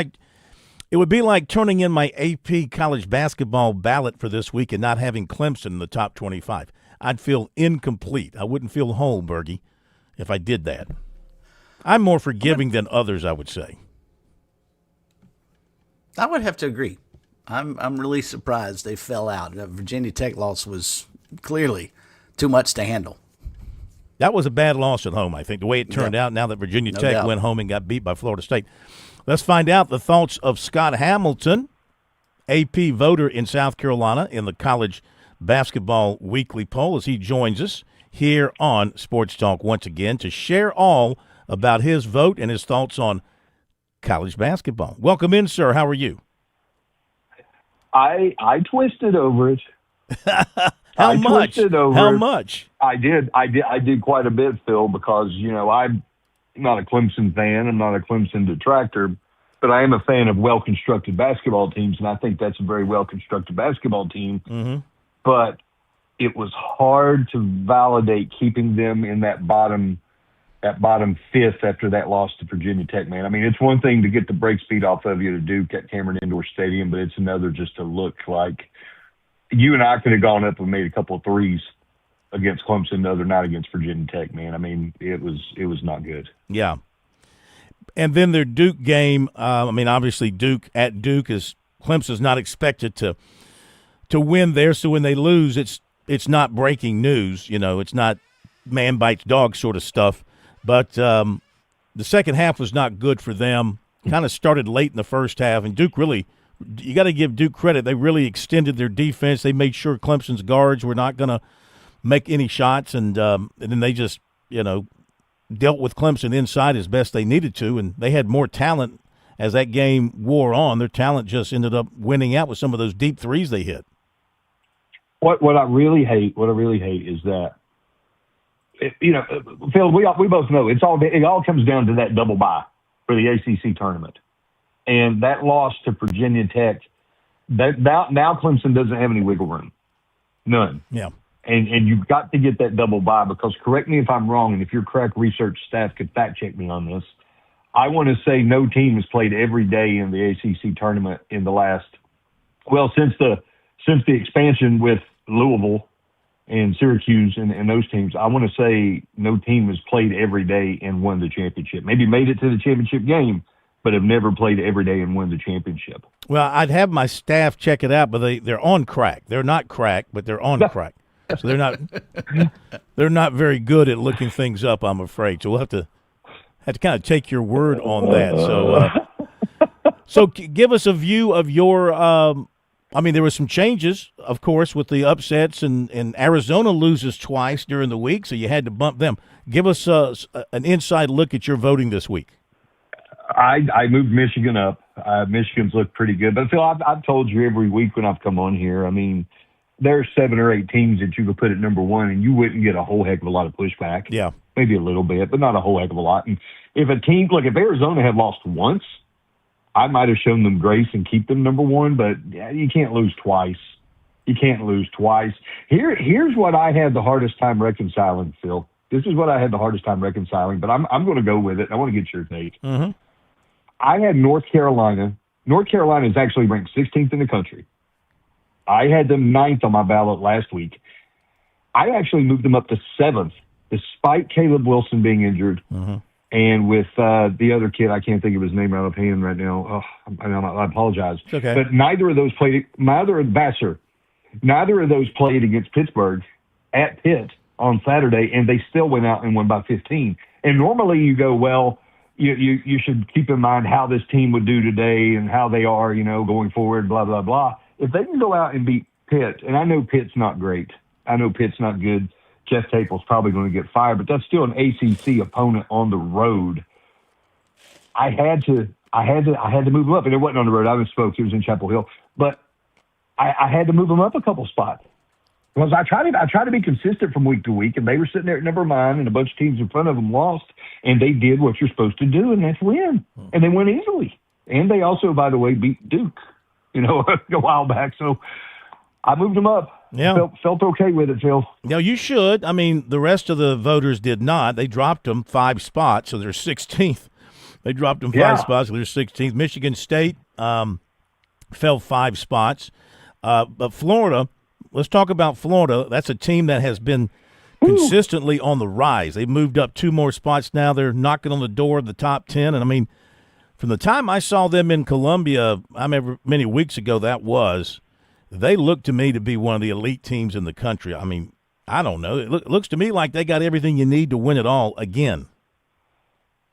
would be like turning in my AP college basketball ballot for this week and not having Clemson in the top 25. I'd feel incomplete. I wouldn't feel whole, Bergie, if I did that. I'm more forgiving than others, I would say. I would have to agree. I'm really surprised they fell out. The Virginia Tech loss was clearly too much to handle. That was a bad loss at home, I think, the way it turned out now that Virginia Tech went home and got beat by Florida State. Let's find out the thoughts of Scott Hamilton, AP voter in South Carolina in the College Basketball Weekly Poll, as he joins us here on Sports Talk once again to share all about his vote and his thoughts on college basketball. Welcome in, sir. How are you? I twisted over it. How I much? twisted over How it. much? I did quite a bit, Phil, because I'm not a Clemson fan. I'm not a Clemson detractor, but I am a fan of well-constructed basketball teams, and I think that's a very well-constructed basketball team. Mm-hmm. But it was hard to validate keeping them in that bottom fifth after that loss to Virginia Tech, man. I mean, it's one thing to get the break speed off of you to Duke at Cameron Indoor Stadium, but it's another just to look like you and I could have gone up and made a couple of threes against Clemson the other night against Virginia Tech, man. I mean, it was not good. Yeah. And then their Duke game, obviously Duke at Duke is Clemson's not expected to win there, so when they lose, it's not breaking news. It's not man bites dog sort of stuff. But the second half was not good for them. Kind of started late in the first half, and Duke really – you got to give Duke credit. They really extended their defense. They made sure Clemson's guards were not going to make any shots, and then they just, dealt with Clemson inside as best they needed to, and they had more talent as that game wore on. Their talent just ended up winning out with some of those deep threes they hit. What I really hate is that, Phil, we both know it all comes down to that double bye for the ACC tournament. And that loss to Virginia Tech, now Clemson doesn't have any wiggle room. None. Yeah. And you've got to get that double bye because, correct me if I'm wrong, and if your crack research staff could fact check me on this, I want to say no team has played every day in the ACC tournament in the last, since the expansion with Louisville and Syracuse and those teams. I want to say no team has played every day and won the championship. Maybe made it to the championship game, but have never played every day and won the championship. Well, I'd have my staff check it out, but they're on crack. They're not crack, but they're on crack. So they're not very good at looking things up, I'm afraid. So we'll have to kind of take your word on that. So give us a view of your there were some changes, of course, with the upsets, and Arizona loses twice during the week, so you had to bump them. Give us an inside look at your voting this week. I moved Michigan up. Michigan's looked pretty good. But, Phil, I've told you every week when I've come on here, I mean, there are 7 or 8 teams that you could put at number one, and you wouldn't get a whole heck of a lot of pushback. Yeah. Maybe a little bit, but not a whole heck of a lot. And if if Arizona had lost once, I might have shown them grace and keep them number one, but you can't lose twice. You can't lose twice. Here's what I had the hardest time reconciling, Phil. This is what I had the hardest time reconciling, but I'm going to go with it. I want to get your take. Mm-hmm. I had North Carolina. North Carolina is actually ranked 16th in the country. I had them 9th on my ballot last week. I actually moved them up to 7th, despite Caleb Wilson being injured. Mm-hmm. And with the other kid, I can't think of his name out of hand right now. I apologize. It's okay. But neither of those played against Pittsburgh at Pitt on Saturday, and they still went out and won by 15. And normally you go, well, you should keep in mind how this team would do today and how they are, going forward, blah, blah, blah. If they can go out and beat Pitt, and I know Pitt's not great. I know Pitt's not good. Jeff Capel's probably going to get fired, but that's still an ACC opponent on the road. I had to move them up, and it wasn't on the road. I misspoke. It was in Chapel Hill, but I had to move them up a couple spots because I try to be consistent from week to week, and they were sitting there at number 9, and a bunch of teams in front of them lost, and they did what you're supposed to do, and that's win, and they win easily. And they also, by the way, beat Duke, a while back. So I moved them up. Yeah. Felt okay with it, Phil. No, you should. I mean, the rest of the voters did not. They dropped them 5 spots, so they're 16th. They dropped them 5 spots, so they're 16th. Michigan State fell 5 spots. But Florida, let's talk about Florida. That's a team that has been consistently on the rise. They've moved up 2 more spots now. They're knocking on the door of the top 10. And, I mean, from the time I saw them in Columbia, I remember many weeks ago they look to me to be one of the elite teams in the country. I mean, I don't know. It looks to me like they got everything you need to win it all again.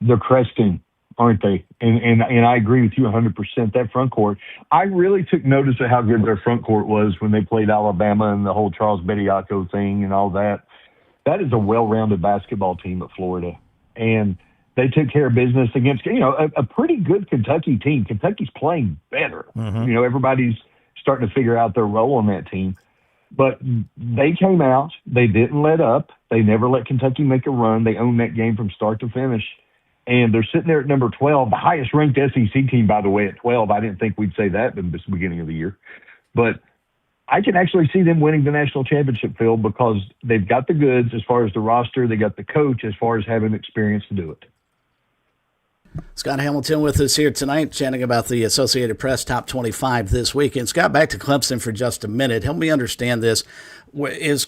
They're cresting, aren't they? And I agree with you 100%. That front court, I really took notice of how good their front court was when they played Alabama and the whole Charles Bediako thing and all that. That is a well-rounded basketball team at Florida. And they took care of business against, a pretty good Kentucky team. Kentucky's playing better. Mm-hmm. Everybody's starting to figure out their role on that team. But they came out. They didn't let up. They never let Kentucky make a run. They owned that game from start to finish. And they're sitting there at number 12, the highest-ranked SEC team, by the way, at 12. I didn't think we'd say that in the beginning of the year. But I can actually see them winning the national championship, Phil, because they've got the goods as far as the roster. They got the coach as far as having experience to do it. Scott Hamilton with us here tonight, chatting about the Associated Press Top 25 this week. And Scott, back to Clemson for just a minute. Help me understand this. Does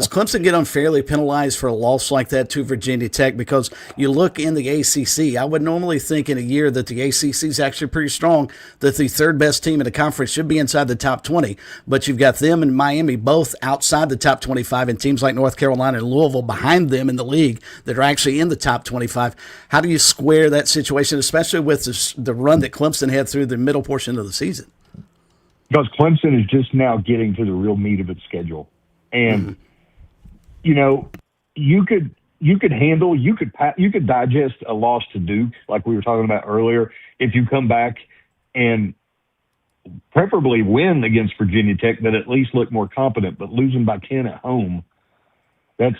Clemson get unfairly penalized for a loss like that to Virginia Tech? Because you look in the ACC, I would normally think in a year that the ACC is actually pretty strong, that the third best team in the conference should be inside the top 20. But you've got them and Miami both outside the top 25, and teams like North Carolina and Louisville behind them in the league that are actually in the top 25. How do you square that situation, especially with the run that Clemson had through the middle portion of the season? Because Clemson is just now getting to the real meat of its schedule. And, you know, you could digest a loss to Duke, like we were talking about earlier, if you come back and preferably win against Virginia Tech, but at least look more competent. But losing by 10 at home, that's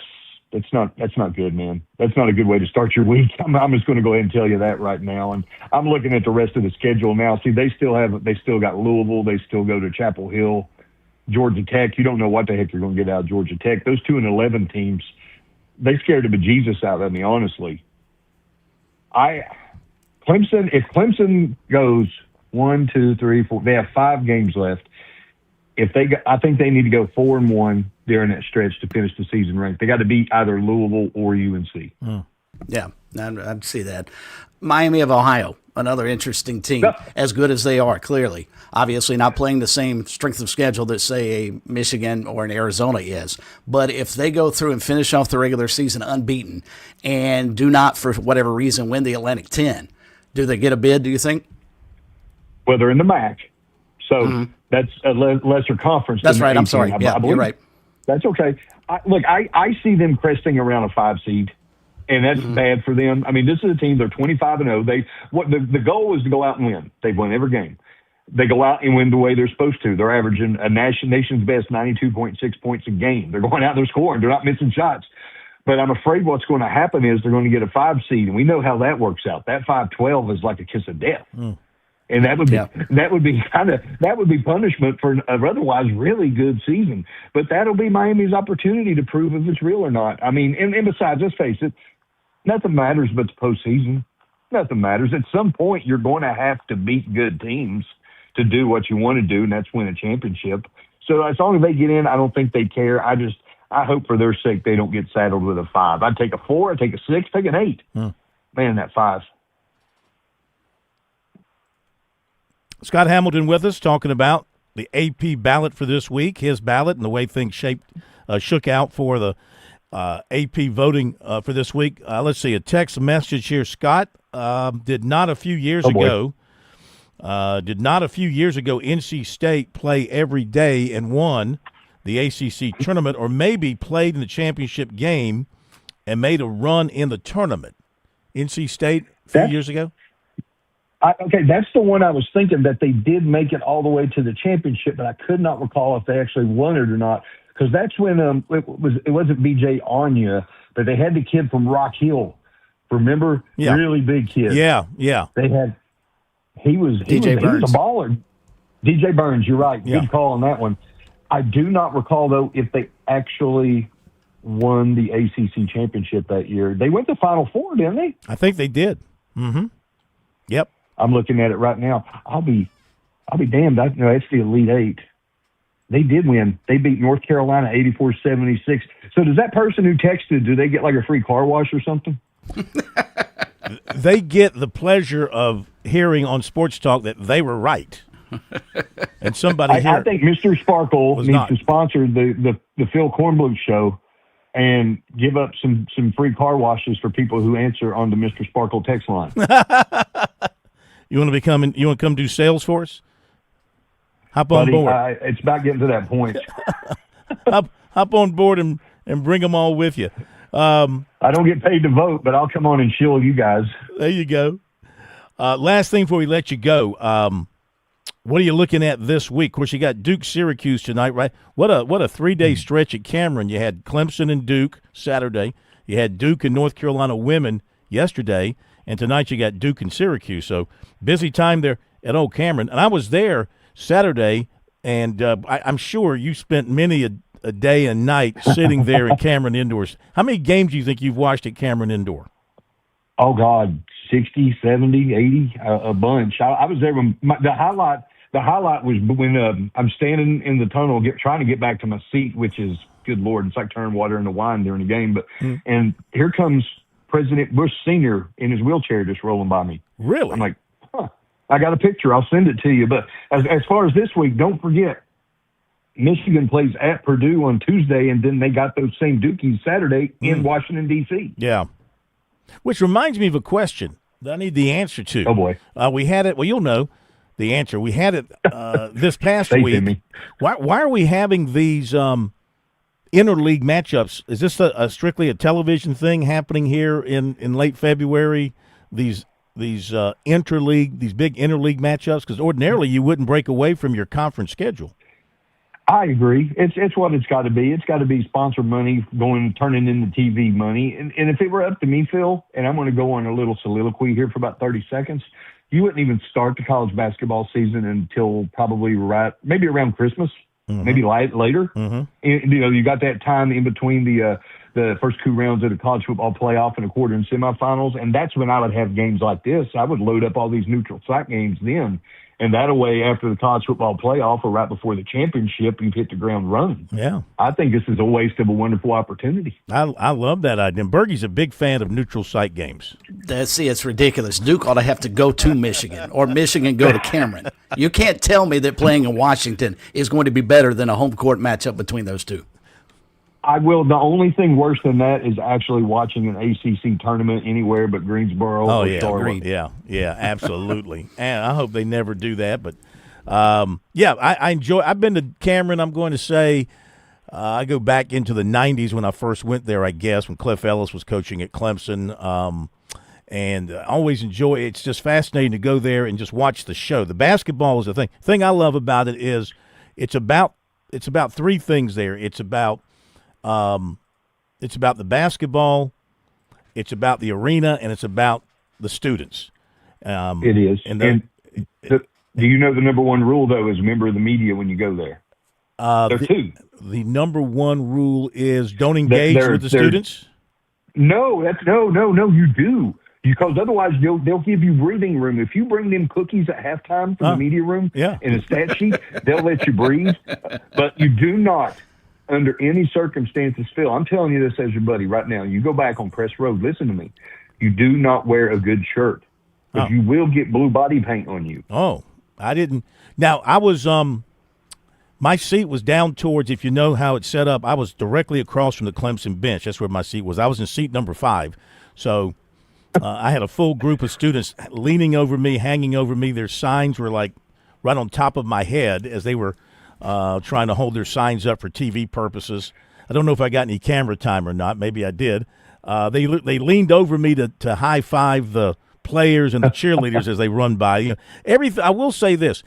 not good, man. That's not a good way to start your week. I'm just going to go ahead and tell you that right now. And I'm looking at the rest of the schedule now. See, they still got Louisville. They still go to Chapel Hill. Georgia Tech, you don't know what the heck you're going to get out of Georgia Tech. Those 2-11 teams, they scared the bejesus out of me, honestly. If Clemson goes 1, 2, 3, 4, they have 5 games left. I think they need to go 4-1 during that stretch to finish the season ranked. They got to beat either Louisville or UNC. Yeah, I'd see that. Miami of Ohio, another interesting team, as good as they are, clearly. Obviously not playing the same strength of schedule that, say, a Michigan or an Arizona is. But if they go through and finish off the regular season unbeaten and do not, for whatever reason, win the Atlantic 10, do they get a bid, do you think? Well, they're in the MAC. So that's a lesser conference. That's right. I'm 18. sorry. Yeah, you're right. That's okay. I see them cresting around a 5 seed. And that's bad for them. I mean, this is a team, they're 25-0. The goal is to go out and win. They've won every game. They go out and win the way they're supposed to. They're averaging a nation's best 92.6 points a game. They're going out, they're scoring. They're not missing shots. But I'm afraid what's going to happen is they're going to get a 5 seed, and we know how that works out. That 5-12 is like a kiss of death. And that would be punishment for an otherwise really good season. But that'll be Miami's opportunity to prove if it's real or not. I mean, and besides, let's face it, nothing matters but the postseason. Nothing matters. At some point, you're going to have to beat good teams to do what you want to do, and that's win a championship. So as long as they get in, I don't think they care. I hope for their sake they don't get saddled with a 5. I'd take a 4, I'd take a 6, take an 8. Man, that 5. Scott Hamilton with us talking about the AP ballot for this week, his ballot, and the way things shook out for the AP voting for this week. Let's see, a text message here. Scott, did not a few years ago NC State play every day and won the ACC tournament, or maybe played in the championship game and made a run in the tournament? NC State a few years ago? Okay, that's the one I was thinking, that they did make it all the way to the championship, but I could not recall if they actually won it or not. Because that's when it wasn't B.J. Anya, but they had the kid from Rock Hill. Remember? Yeah. Really big kid. Yeah. He was a baller. DJ Burns, you're right. Yeah. Good call on that one. I do not recall, though, if they actually won the ACC championship that year. They went to Final Four, didn't they? I think they did. Yep. I'm looking at it right now. I'll be damned. It's the Elite 8. They did win. They beat North Carolina 84-76. So does that person who texted, do they get like a free car wash or something? They get the pleasure of hearing on Sports Talk that they were right. And somebody here, I think Mr. Sparkle needs to sponsor the Phil Kornbluth show and give up some free car washes for people who answer on the Mr. Sparkle text line. You want to come do sales for us? Hop on board. It's about getting to that point. hop on board and bring them all with you. I don't get paid to vote, but I'll come on and shill you guys. There you go. Last thing before we let you go. What are you looking at this week? Of course, you got Duke-Syracuse tonight, right? What a 3-day stretch at Cameron. You had Clemson and Duke Saturday. You had Duke and North Carolina women yesterday. And tonight you got Duke and Syracuse. So busy time there at Old Cameron. And I was there Saturday, and I'm sure you spent many a day and night sitting there in Cameron Indoors. How many games do you think you've watched at Cameron Indoor? Oh, God, 60, 70, 80, a bunch. I was there when the highlight was when I'm standing in the tunnel trying to get back to my seat, which is, good Lord, it's like turning water into wine during the game. But and here comes President Bush Sr. in his wheelchair just rolling by me. Really? I'm like, I got a picture. I'll send it to you. But as far as this week, don't forget, Michigan plays at Purdue on Tuesday, and then they got those same Dukies Saturday in Washington, D.C. Yeah. Which reminds me of a question that I need the answer to. Oh, boy. We had it. Well, you'll know the answer. We had it this past week. Why are we having these interleague matchups? Is this strictly a television thing happening here in late February? These interleague, these big interleague matchups? Because ordinarily you wouldn't break away from your conference schedule. I agree. It's what it's got to be. It's got to be sponsor money turning into TV money. And if it were up to me, Phil, and I'm going to go on a little soliloquy here for about 30 seconds, you wouldn't even start the college basketball season until probably maybe around Christmas, maybe later. And, you got that time in between the first 2 rounds of the college football playoff and a quarter and semifinals, and that's when I would have games like this. I would load up all these neutral site games then. And that way, after the college football playoff or right before the championship, you've hit the ground running. Yeah. I think this is a waste of a wonderful opportunity. I love that idea. And Bergie's a big fan of neutral site games. It's ridiculous. Duke ought to have to go to Michigan or Michigan go to Cameron. You can't tell me that playing in Washington is going to be better than a home court matchup between those two. I will. The only thing worse than that is actually watching an ACC tournament anywhere but Greensboro or Charlotte. Yeah, absolutely. And I hope they never do that. But, I enjoy – I've been to Cameron, I'm going to say I go back into the 90s when I first went there, I guess, when Cliff Ellis was coaching at Clemson. And I always enjoy it. It's just fascinating to go there and just watch the show. The basketball is the thing. The thing I love about it is it's about 3 things there. It's about the basketball, it's about the arena, and it's about the students. It is. Do you know the number one rule, though, as a member of the media when you go there? There are 2. The number one rule is don't engage with the students? No, you do. Because otherwise they'll give you breathing room. If you bring them cookies at halftime from the media room in a stat sheet, they'll let you breathe. But you do not, under any circumstances, Phil, I'm telling you this as your buddy right now. You go back on Press Road, listen to me. You do not wear a good shirt because you will get blue body paint on you. Oh, I didn't. Now, I was my seat was down towards, if you know how it's set up, I was directly across from the Clemson bench. That's where my seat was. I was in seat number 5. So I had a full group of students leaning over me, hanging over me. Their signs were like right on top of my head as they were trying to hold their signs up for TV purposes. I don't know if I got any camera time or not. Maybe I did. They leaned over me to high five the players and the cheerleaders as they run by. Everything. I will say this: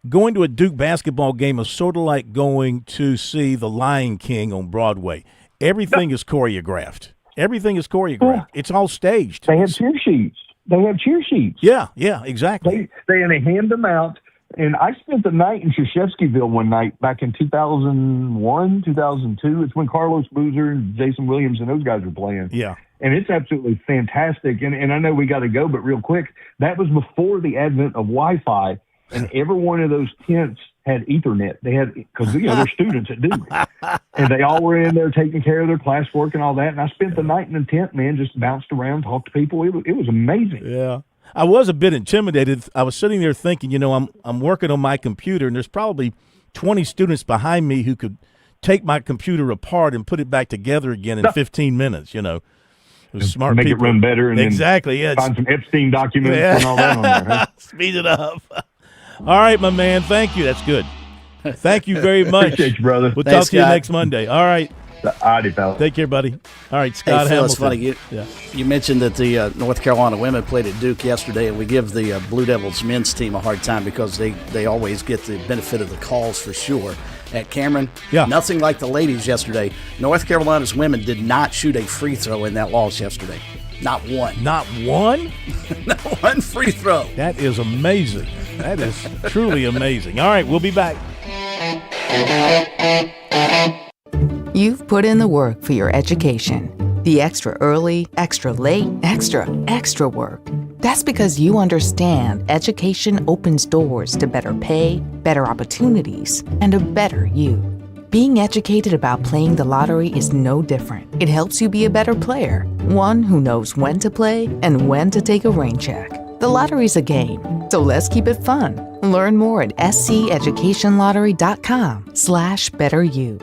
going to a Duke basketball game is sort of like going to see The Lion King on Broadway. Everything is choreographed. Everything is choreographed. Yeah. It's all staged. They have cheer sheets. Yeah, exactly. They hand them out. And I spent the night in Krzyzewskiville one night back in 2001, 2002. It's when Carlos Boozer and Jason Williams and those guys were playing. Yeah. And it's absolutely fantastic. And I know we got to go, but real quick, that was before the advent of Wi-Fi. And every one of those tents had Ethernet. They had, because they're students at Duke. And they all were in there taking care of their classwork and all that. And I spent the night in the tent, man, just bounced around, talked to people. It was amazing. Yeah. I was a bit intimidated. I was sitting there thinking, I'm working on my computer, and there's probably 20 students behind me who could take my computer apart and put it back together again in 15 minutes, It was smart Make people. It run better. And exactly, then find some Epstein documents and all that on there. Huh? Speed it up. All right, my man. Thank you. That's good. Thank you very much. Appreciate you, brother. We'll talk to you next Monday. All right. All righty, fellas. Take care, buddy. All right, Scott Phil, Hamilton. it's funny. You mentioned that the North Carolina women played at Duke yesterday, and we give the Blue Devils men's team a hard time because they always get the benefit of the calls for sure. At Cameron, nothing like the ladies yesterday. North Carolina's women did not shoot a free throw in that loss yesterday. Not one. Not one? Not one free throw. That is amazing. That is truly amazing. All right, we'll be back. You've put in the work for your education. The extra early, extra late, extra work. That's because you understand education opens doors to better pay, better opportunities, and a better you. Being educated about playing the lottery is no different. It helps you be a better player, one who knows when to play and when to take a rain check. The lottery's a game, so let's keep it fun. Learn more at sceducationlottery.com/betteryou.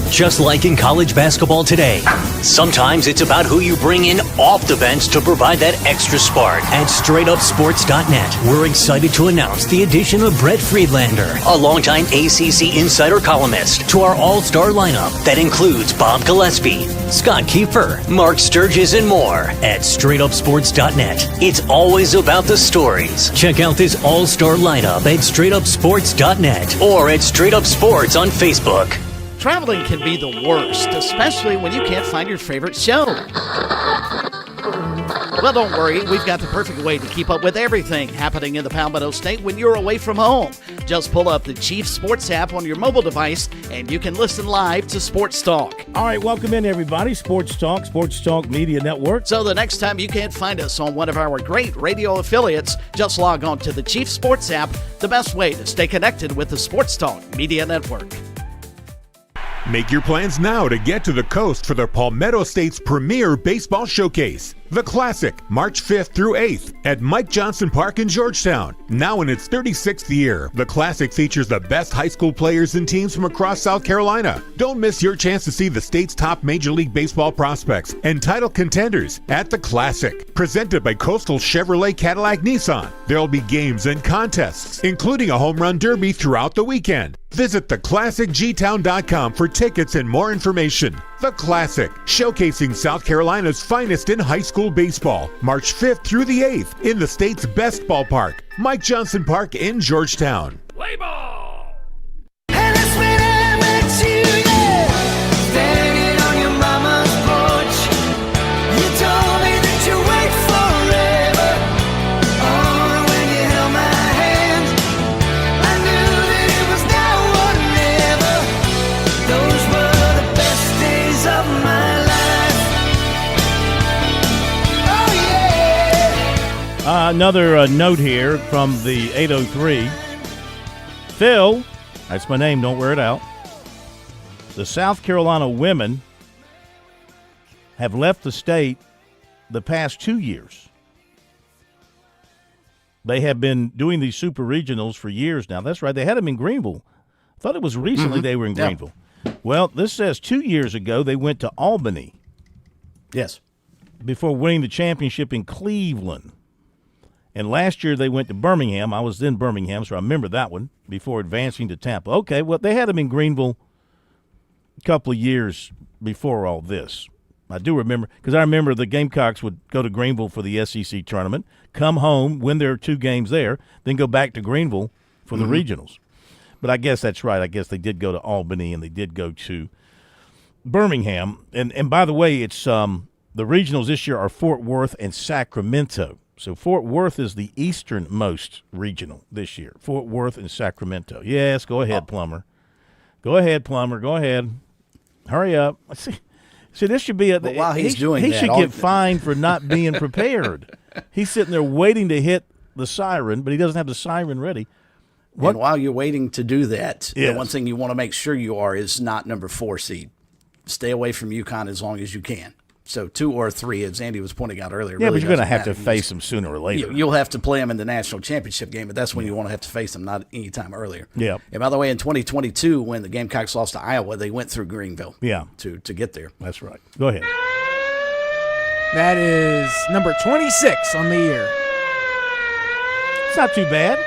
Just like in college basketball today, sometimes it's about who you bring in off the bench to provide that extra spark. At StraightUpSports.net, we're excited to announce the addition of Brett Friedlander, a longtime ACC insider columnist, to our all-star lineup that includes Bob Gillespie, Scott Kiefer, Mark Sturgis, and more. At StraightUpSports.net, it's always about the stories. Check out this all-star lineup at StraightUpSports.net or at Straight Up Sports on Facebook. Traveling can be the worst, especially when you can't find your favorite show. Well, don't worry. We've got the perfect way to keep up with everything happening in the Palmetto State when you're away from home. Just pull up the Chief Sports app on your mobile device, and you can listen live to Sports Talk. All right, welcome in, everybody. Sports Talk Media Network. So the next time you can't find us on one of our great radio affiliates, just log on to the Chief Sports app, the best way to stay connected with the Sports Talk Media Network. Make your plans now to get to the coast for the Palmetto State's premier baseball showcase. The Classic, March 5th through 8th at Mike Johnson Park in Georgetown. Now in its 36th year, the Classic features the best high school players and teams from across South Carolina. Don't miss your chance to see the state's top Major League Baseball prospects and title contenders at the Classic. Presented by Coastal Chevrolet Cadillac Nissan. There will be games and contests, including a home run derby throughout the weekend. Visit theclassicgtown.com for tickets and more information. The Classic, showcasing South Carolina's finest in high school baseball, March 5th through the 8th in the state's best ballpark, Mike Johnson Park in Georgetown. Play ball! Another note here from the 803. Phil, that's my name, don't wear it out. The South Carolina women have left the state the past 2 years. They have been doing these super regionals for years now. That's right, they had them in Greenville. I thought it was recently they were in Greenville. Well, this says 2 years ago they went to Albany. Yes. Before winning the championship in Cleveland. And last year they went to Birmingham. I was in Birmingham, so I remember that one, before advancing to Tampa. Okay, well, they had them in Greenville a couple of years before all this. I do remember, because I remember the Gamecocks would go to Greenville for the SEC tournament, come home, win their 2 games there, then go back to Greenville for the regionals. But I guess that's right. I guess they did go to Albany and they did go to Birmingham. And by the way, it's the regionals this year are Fort Worth and Sacramento. So Fort Worth is the easternmost regional this year. Fort Worth and Sacramento. Yes, go ahead, Plummer. Go ahead, Plummer. Go ahead. Hurry up. See, this should be But while he's doing he that, should get fined for not being prepared. He's sitting there waiting to hit the siren, but he doesn't have the siren ready. And while you're waiting to do that, the one thing you want to make sure you are is not number 4 seed. Stay away from UConn as long as you can. So 2 or 3, as Andy was pointing out earlier. Yeah, really but you're going to have matter. to face them sooner or later. You'll have to play them in the national championship game, but that's when you want to have to face them, not any time earlier. Yeah. And by the way, in 2022, when the Gamecocks lost to Iowa, they went through Greenville. To get there. That's right. Go ahead. That is number 26 on the year. It's not too bad.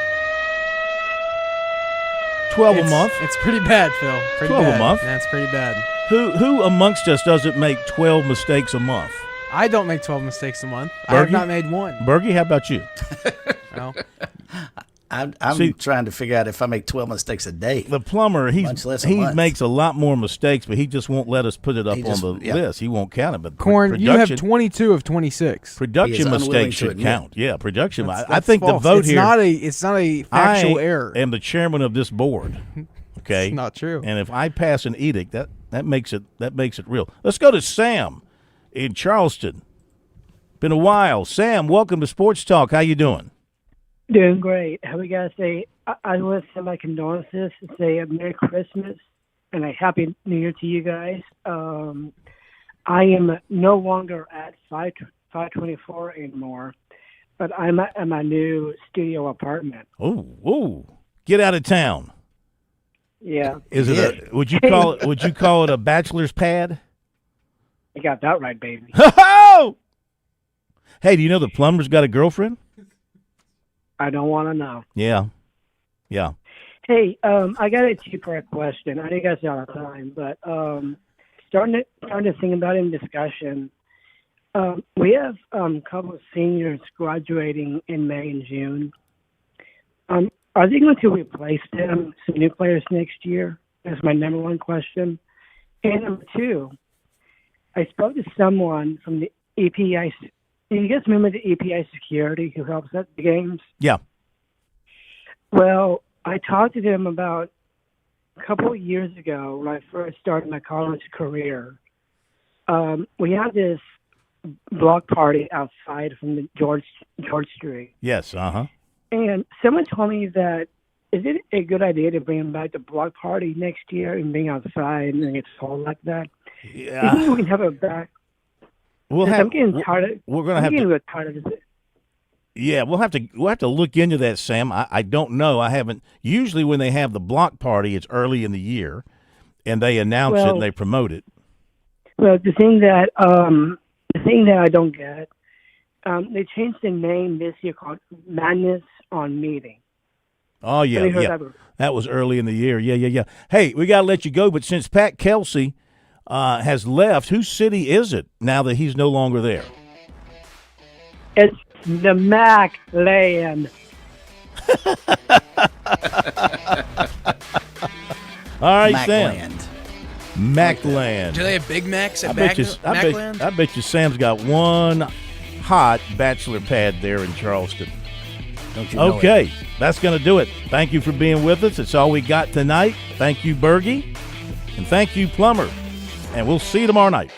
12 a month. It's pretty bad, Phil. Pretty 12 bad. a month. That's pretty bad. Who amongst us doesn't make 12 mistakes a month? I don't make 12 mistakes a month. Bergie? I have not made one. Bergie, how about you? No. I'm trying to figure out if I make 12 mistakes a day. The plumber, he month. makes a lot more mistakes, but he just won't let us put it up on the list. He won't count it. But Corn, you have 22 of 26. Production mistakes should count. Yeah, production. I think false. The vote here. It's not a factual error. I am the chairman of this board. Okay, it's not true. And if I pass an edict, that makes it real. Let's go to Sam in Charleston. Been a while. Sam, welcome to Sports Talk. How you doing? Doing great. How we gotta say? I want to send my condolences and say a Merry Christmas and a Happy New Year to you guys. I am no longer at 524 anymore, but I'm at my new studio apartment. Oh, get out of town. Yeah. Would you call it a bachelor's pad? You got that right, baby. Hey, do you know the plumber's got a girlfriend? I don't want to know. Yeah. Hey, I got a two-part question. I know you guys are out of time, but starting to think about it in discussion. We have a couple of seniors graduating in May and June. Are they going to replace them, some new players next year? That's my number one question. And number two, I spoke to someone from the EPI. Do you guys remember the EPI security who helps at the games? Yeah. Well, I talked to them about a couple of years ago when I first started my college career. We had this block party outside from the George Street. Yes, And someone told me that, is it a good idea to bring back the block party next year and being outside and it's cold like that? Yeah. Do you think we can have it back? I'm getting tired. We're going to have to. Tired of it. Yeah, we'll have to look into that, Sam. I don't know. I haven't. Usually, when they have the block party, it's early in the year, and they announce it and they promote it. Well, the thing that I don't get, they changed the name this year called Madness on Meeting. Oh yeah. That was early in the year. Yeah. Hey, we got to let you go, but since Pat Kelsey has left, whose city is it now that he's no longer there? It's the Mac Land. All right, Macland. Sam. Macland. Do they have Big Macs at I bet you Sam's got one hot bachelor pad there in Charleston. Don't you know Okay, it? That's going to do it. Thank you for being with us. It's all we got tonight. Thank you, Bergie. And thank you, Plumber. And we'll see you tomorrow night.